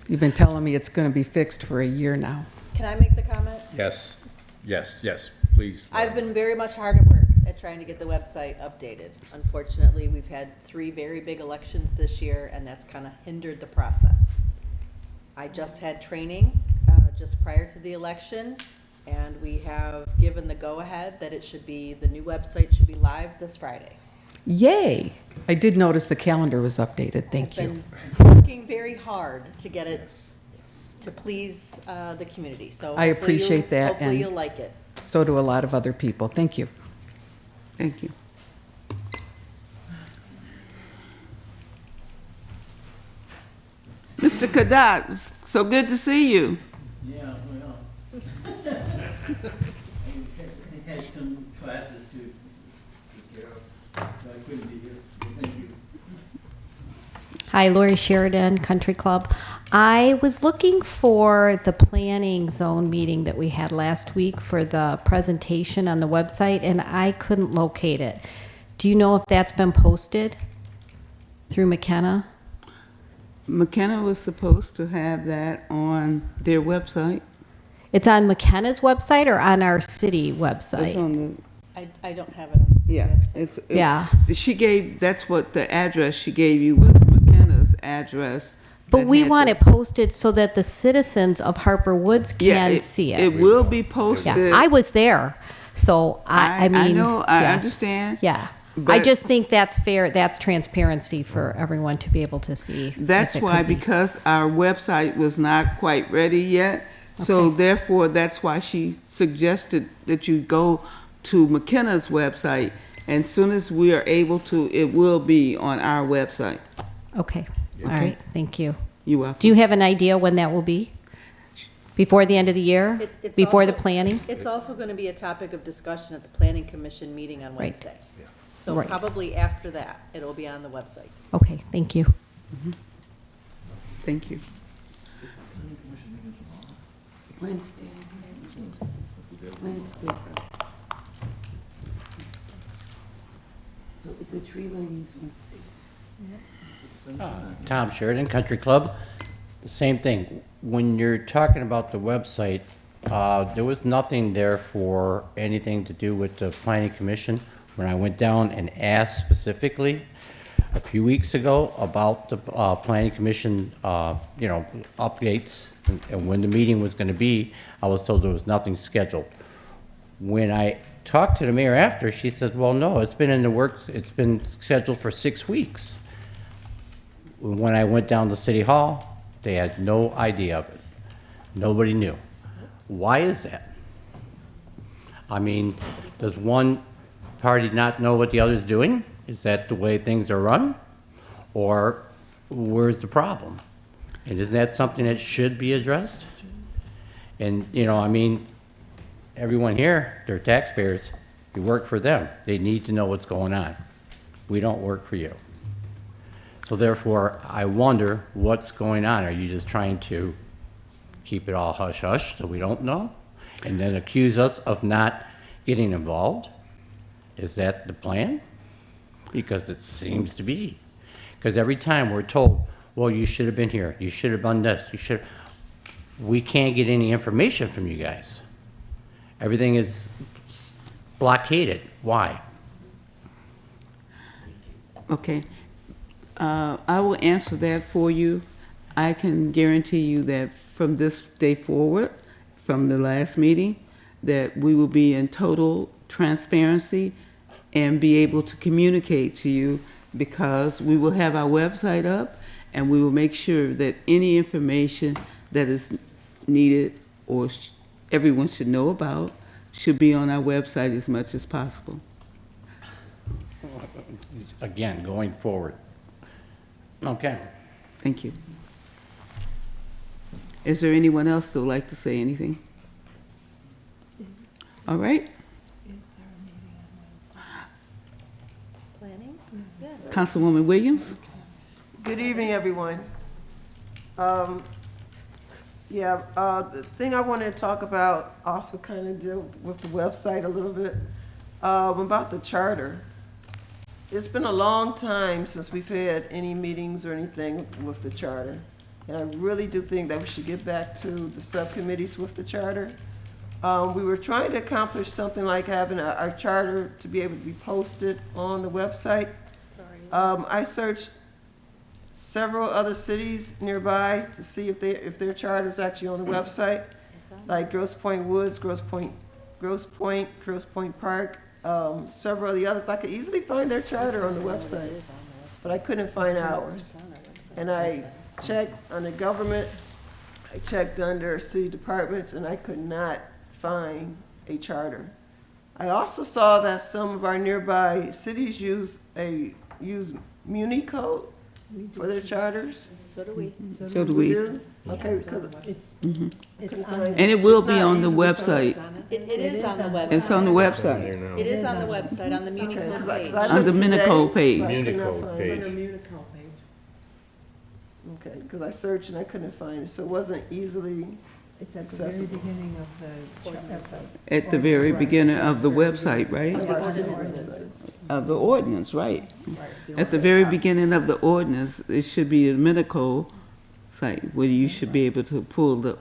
You've been telling me it's going to be fixed for a year now. Can I make the comment? Yes, yes, please. I've been very much hard at work at trying to get the website updated. Unfortunately, we've had 3 very big elections this year, and that's kind of hindered the process. I just had training just prior to the election, and we have given the go-ahead that it should be, the new website should be live this Friday. Yay! I did notice the calendar was updated. Thank you. I've been working very hard to get it to please the community, so I hopefully appreciate that. Hopefully and you'll like it. So do a lot of other people. Thank you. Thank you. Mr. Kadat, so good to see you. Yeah, well, I had some classes to take care of, so I couldn't be here. Thank you. Hi, Lori Sheridan, Country Club. I was looking for the planning zone meeting that we had last week for the presentation on the website, and I couldn't locate it. Do you know if that's been posted through McKenna? McKenna was supposed to have that on their website. It's on McKenna's website or on our city It's website? on the, I don't have it on the city yeah, website. Yeah. She gave, that's what the address she gave you was McKenna's address. But that we had want the- it posted so that the citizens of Harper Woods Yeah, can see it. It will be posted. Yeah, I was there, so I mean. I know, I yes. understand. Yeah. I But- just think that's fair, that's transparency for everyone to be able to see. That's if it why, could be. because our website was not quite ready yet, so therefore, that's why she suggested that you go to McKenna's website, and soon as we are able to, it will be on our website. Okay, all Okay. right, thank you. You're welcome. Do you have an idea when that will be? Before the end of the year? It's Before the also- planning? It's also going to be a topic of discussion at the Planning Commission meeting on Right. Wednesday. So Right. probably after that, it'll be on the website. Okay, thank you. Thank you. Wednesday. Wednesday. The tree lighting's Wednesday. Tom Sheridan, Country Club. Same thing. When you're talking about the website, there was nothing there for anything to do with the planning commission. When I went down and asked specifically a few weeks ago about the planning commission, updates and when the meeting was going to be, I was told there was nothing scheduled. When I talked to the mayor after, she said, well, no, it's been in the works, it's been scheduled for 6 weeks. When I went down to City Hall, they had no idea of it. Nobody knew. Why is that? I mean, does one party not know what the other's doing? Is that the way things are run? Or where's the problem? And isn't that something that should be addressed? And, everyone here, they're taxpayers. You work for them. They need to know what's going on. We don't work for you. So therefore, I wonder what's going on. Are you just trying to keep it all hush-hush so we don't know? And then accuse us of not getting involved? Is that the plan? Because it seems to be. Because every time we're told, well, you should have been here, you should have done this, we can't get any information from you guys. Everything is blockaded. Why? Okay. I will answer that for you. I can guarantee you that from this day forward, from the last meeting, that we will be in total transparency and be able to communicate to you, because we will have our website up and we will make sure that any information that is needed or everyone should know about should be on our website as much as possible. Again, going forward. Okay. Thank you. Is there anyone else that would like to say anything? All right. Planning? Yeah. Councilwoman Williams? Good evening, everyone. The thing I wanted to talk about also kind of deal with the website a little bit, about the charter. It's been a long time since we've had any meetings or anything with the charter. And I really do think that we should get back to the subcommittees with the charter. We were trying to accomplish something like having our charter to be able to be posted on the website. I searched several other cities nearby to see if their charter is actually on the website, like Grosse Pointe Woods, Grosse Pointe Park, several of the others. I could easily find their charter on the website, but I couldn't find ours. And I checked under government, I checked under city departments, and I could not find a charter. I also saw that some of our nearby cities use Muni code for their charters. So do we. So do we. Okay, because It's And it will be on the website. It is on the website. It's on the website. It is on the website, on the Municode page. On the Municode page. Municode page. page. Okay, because I searched and I couldn't find it, so it wasn't easily It's at the very accessible. beginning of the website. At the very beginning of the website, right? Of our city Ordinance. website. Of the ordinance, right. At the very beginning of the ordinance, it should be a Minico site where you should be able to pull the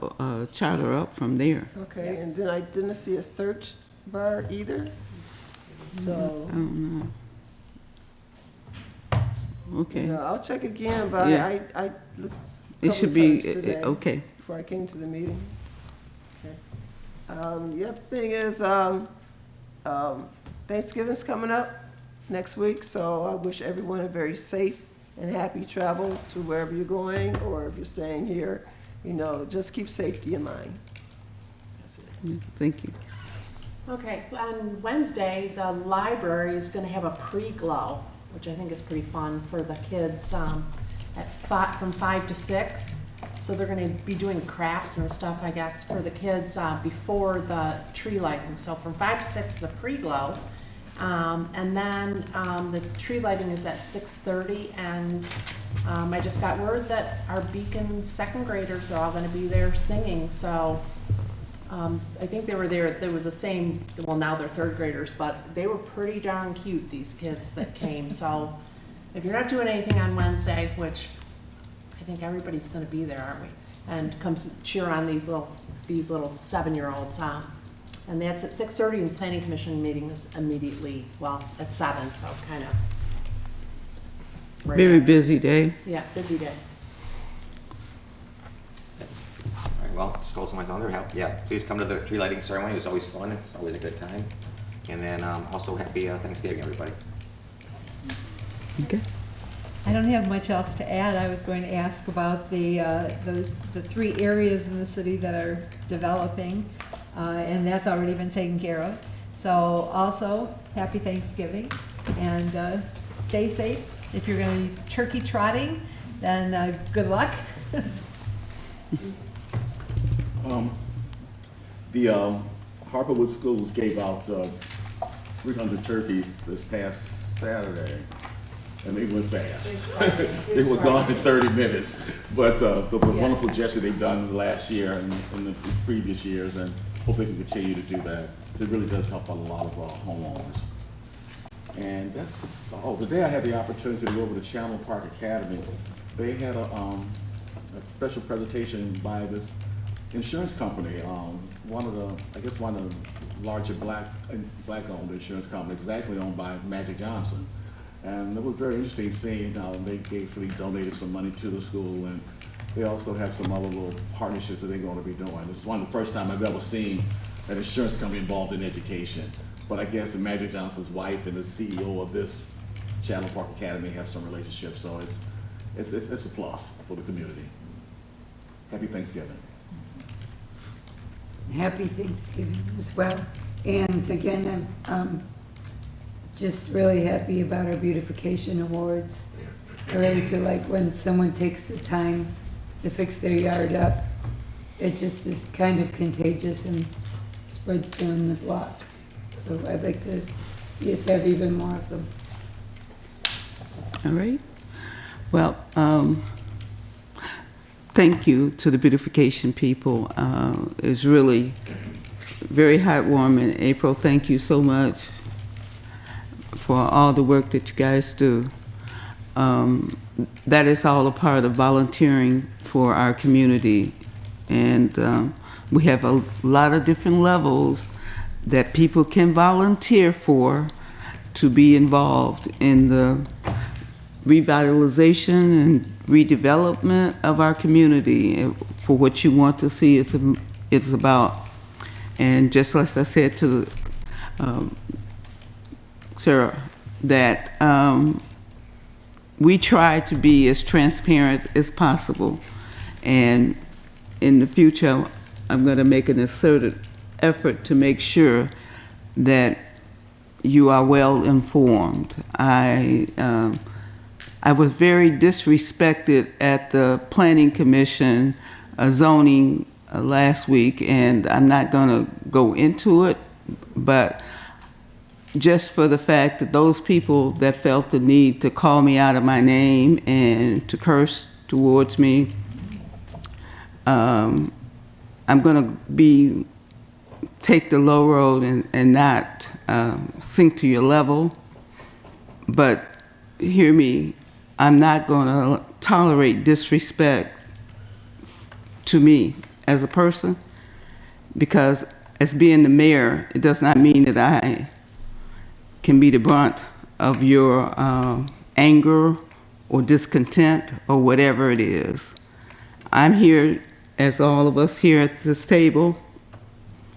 charter up from there. Okay, and then I didn't see a search bar either, so. I don't know. Okay. Yeah, I'll check again, but Yeah. I looked a It couple should be, times today okay. before I came to the meeting. The other thing is, Thanksgiving's coming up next week, so I wish everyone a very safe and happy travels to wherever you're going, or if you're staying here, just keep safety in mind. That's it. Thank you. Okay, on Wednesday, the library is gonna have a pre-glow, which I think is pretty fun for the kids, from 5 to 6. So they're gonna be doing crafts and stuff, I guess, for the kids, before the tree lighting. So from 5 to 6 is a pre-glow. And then, the tree lighting is at 6:30, and, I just got word that our Beacon second graders are all gonna be there singing, so, I think they were there was the same, well, now they're third graders, but they were pretty darn cute, these kids that came, so if you're not doing anything on Wednesday, which I think everybody's gonna be there, aren't we? And come cheer on these little 7-year-olds, and that's at 6:30, and the planning commission meeting is immediately, at 7, so kind of. Very busy day. Yeah, busy day. All right, well, just goes on my calendar. Please come to the tree lighting ceremony. It's always fun. It's always a good time. And then also happy Thanksgiving, everybody. Okay. I don't have much else to add. I was going to ask about the 3 areas in the city that are developing, and that's already been taken care of. So also, happy Thanksgiving, and stay safe. If you're going to be turkey trotting, then good luck. The Harperwood Schools gave out 300 turkeys this past Saturday, and they went fast. They were gone in 30 minutes. But the wonderful gesture they've done last year and in the previous years, and hope they can continue to do that. It really does help a lot of homeowners. And today I had the opportunity to go over to Channel Park Academy. They had a special presentation by this insurance company, one of the larger black-owned insurance companies. It's actually owned by Magic Johnson. And it was very interesting seeing how they donated some money to the school, and they also have some other little partnerships that they're going to be doing. This is one of the first time I've ever seen an insurance company involved in education. But I guess Magic Johnson's wife and the CEO of this Channel Park Academy have some relationship, so it's a plus for the community. Happy Thanksgiving. Happy Thanksgiving as well. And again, I'm just really happy about our beautification awards. I really feel like when someone takes the time to fix their yard up, it just is kind of contagious and spreads down the block. So I'd like to see us have even more of them. All right. Well, thank you to the beautification people. It's really very heartwarming. April, thank you so much for all the work that you guys do. That is all a part of volunteering for our community. And we have a lot of different levels that people can volunteer for to be involved in the revitalization and redevelopment of our community for what you want to see it's about. And just like I said to Sarah, that we try to be as transparent as possible. And in the future, I'm going to make an asserted effort to make sure that you are well informed. I was very disrespected at the Planning Commission zoning last week, and I'm not going to go into it, but just for the fact that those people that felt the need to call me out of my name and to curse towards me, I'm going to take the low road and not sink to your level. But hear me, I'm not going to tolerate disrespect to me as a person, because as being the mayor, it does not mean that I can be the brunt of your anger or discontent or whatever it is. I'm here, as all of us here at this table,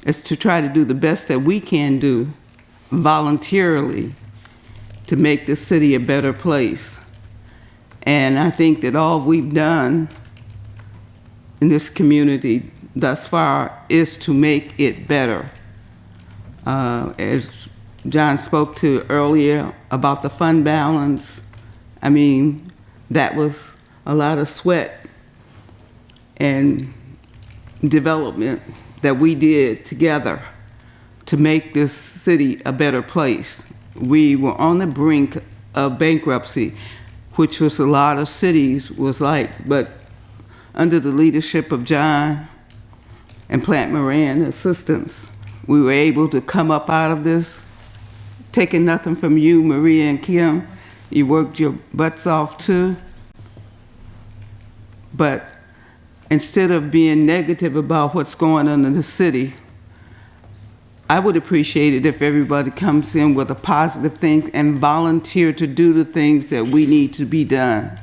is to try to do the best that we can do voluntarily to make this city a better place. And I think that all we've done in this community thus far is to make it better. As John spoke to earlier about the fund balance, I mean, that was a lot of sweat and development that we did together to make this city a better place. We were on the brink of bankruptcy, which was a lot of cities was like, but under the leadership of John and Plant Moran assistance, we were able to come up out of this, taking nothing from you, Maria and Kim. You worked your butts off too. But instead of being negative about what's going on in the city, I would appreciate it if everybody comes in with a positive thing and volunteer to do the things that we need to be done.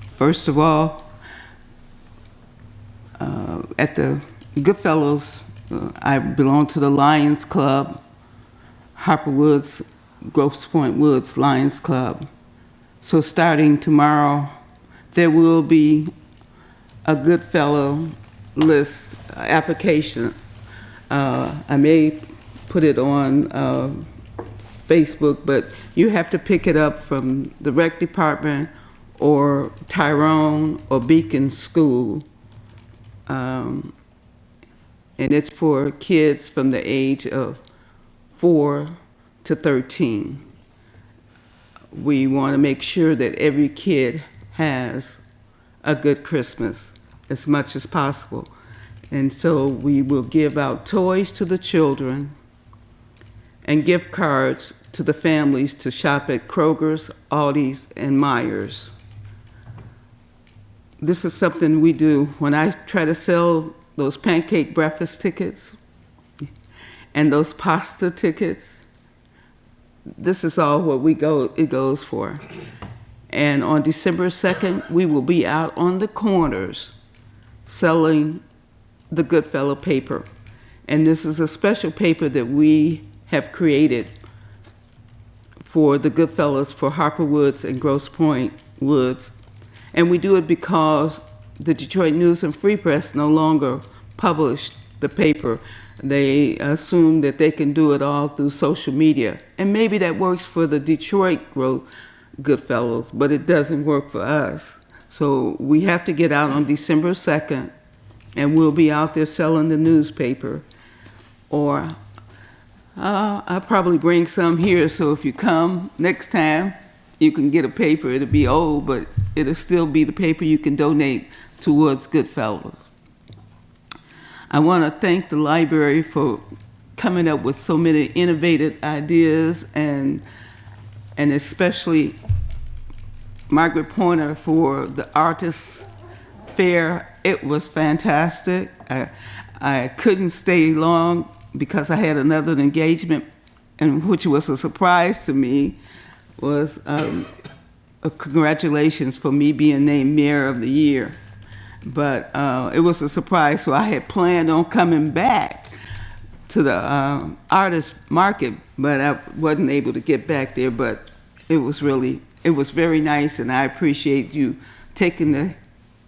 First of all, at the Goodfellows, I belong to the Lions Club, Harper Woods, Grosse Pointe Woods Lions Club. So starting tomorrow, there will be a Goodfellow list application. I may put it on Facebook, but you have to pick it up from the rec department or Tyrone or Beacon School. And it's for kids from the age of 4 to 13. We want to make sure that every kid has a good Christmas as much as possible. And so we will give out toys to the children and gift cards to the families to shop at Kroger's, Aldi's, and Myers. This is something we do when I try to sell those pancake breakfast tickets and those pasta tickets. This is all what it goes for. And on December 2nd, we will be out on the corners selling the Goodfellow paper. And this is a special paper that we have created for the Goodfellows for Harper Woods and Grosse Pointe Woods. And we do it because the Detroit News and Free Press no longer published the paper. They assume that they can do it all through social media. And maybe that works for the Detroit Goodfellows, but it doesn't work for us. So we have to get out on December 2nd, and we'll be out there selling the newspaper. Or I'll probably bring some here, so if you come next time, you can get a paper. It'll be old, but it'll still be the paper you can donate towards Goodfellows. I want to thank the library for coming up with so many innovative ideas, and especially Margaret Pointer for the Artists Fair. It was fantastic. I couldn't stay long because I had another engagement, and which was a surprise to me, was congratulations for me being named Mayor of the Year. But it was a surprise, so I had planned on coming back to the artist market, but I wasn't able to get back there. But it was very nice, and I appreciate you taking the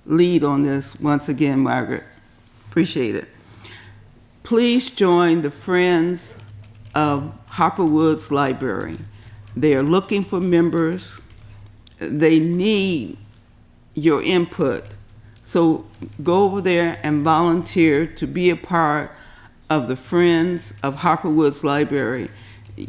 lead on this once again, Margaret. Appreciate it. Please join the Friends of Harper Woods Library. They are looking for members. They need your input. So go over there and volunteer to be a part of the Friends of Harper Woods Library.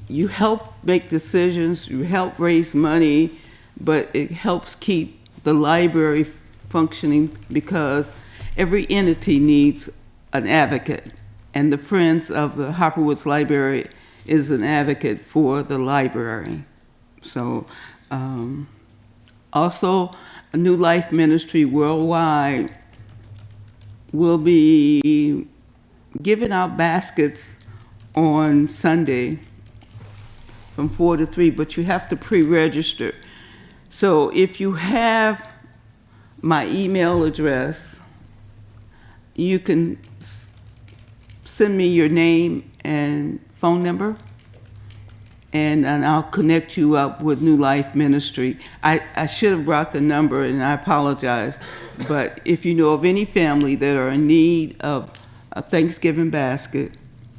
You help make decisions, you help raise money, but it helps keep the library functioning, because every entity needs an advocate, and the Friends of the Harper Woods Library is an advocate for the library. So also, a New Life Ministry Worldwide will be giving out baskets on Sunday from 4 to 3, but you have to pre-register. So if you have my email address, you can send me your name and phone number, and I'll connect you up with New Life Ministry. I should have brought the number, and I apologize, but if you know of any family that are in need of a Thanksgiving basket,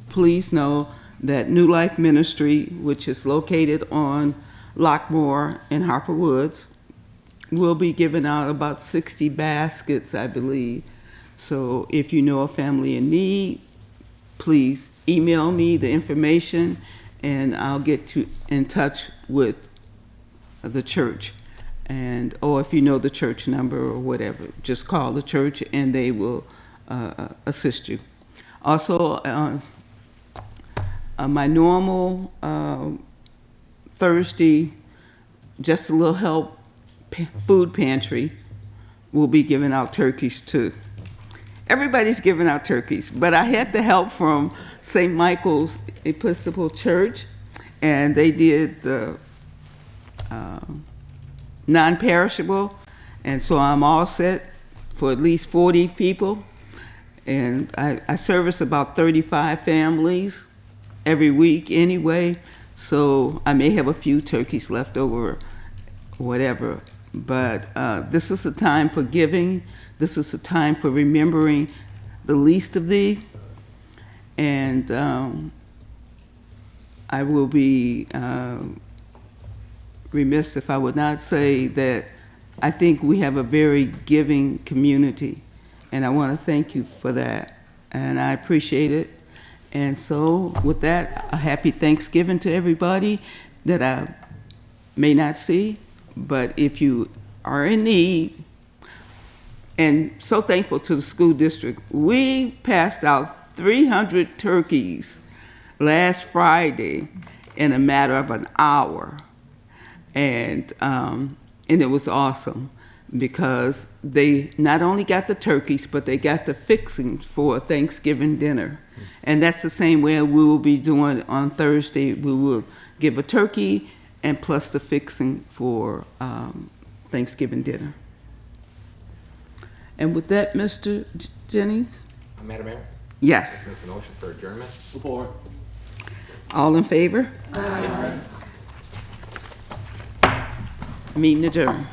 please know that New Life Ministry, which is located on Lockmore in Harper Woods, will be giving out about 60 baskets, I believe. So if you know a family in need, please email me the information, and I'll get you in touch with the church. And or if you know the church number or whatever, just call the church and they will assist you. Also, my normal Thursday, Just a Little Help food pantry will be giving out turkeys too. Everybody's giving out turkeys, but I had the help from St. Michael's Episcopal Church, and they did the non-perishable, and so I'm all set for at least 40 people. And I service about 35 families every week anyway, so I may have a few turkeys left over, whatever. But this is a time for giving. This is a time for remembering the least of thee. And I will be remiss if I would not say that I think we have a very giving community. And I want to thank you for that. And I appreciate it. And so with that, a happy Thanksgiving to everybody that I may not see. But if you are in need, and so thankful to the school district, we passed out 300 turkeys last Friday in a matter of an hour. And it was awesome because they not only got the turkeys, but they got the fixings for Thanksgiving dinner. And that's the same way we will be doing on Thursday. We will give a turkey and plus the fixing for Thanksgiving dinner. And with that, Mr. Jennings? Madam Mayor? Yes. I make the motion for adjournment. Support. All in favor? Meeting adjourned.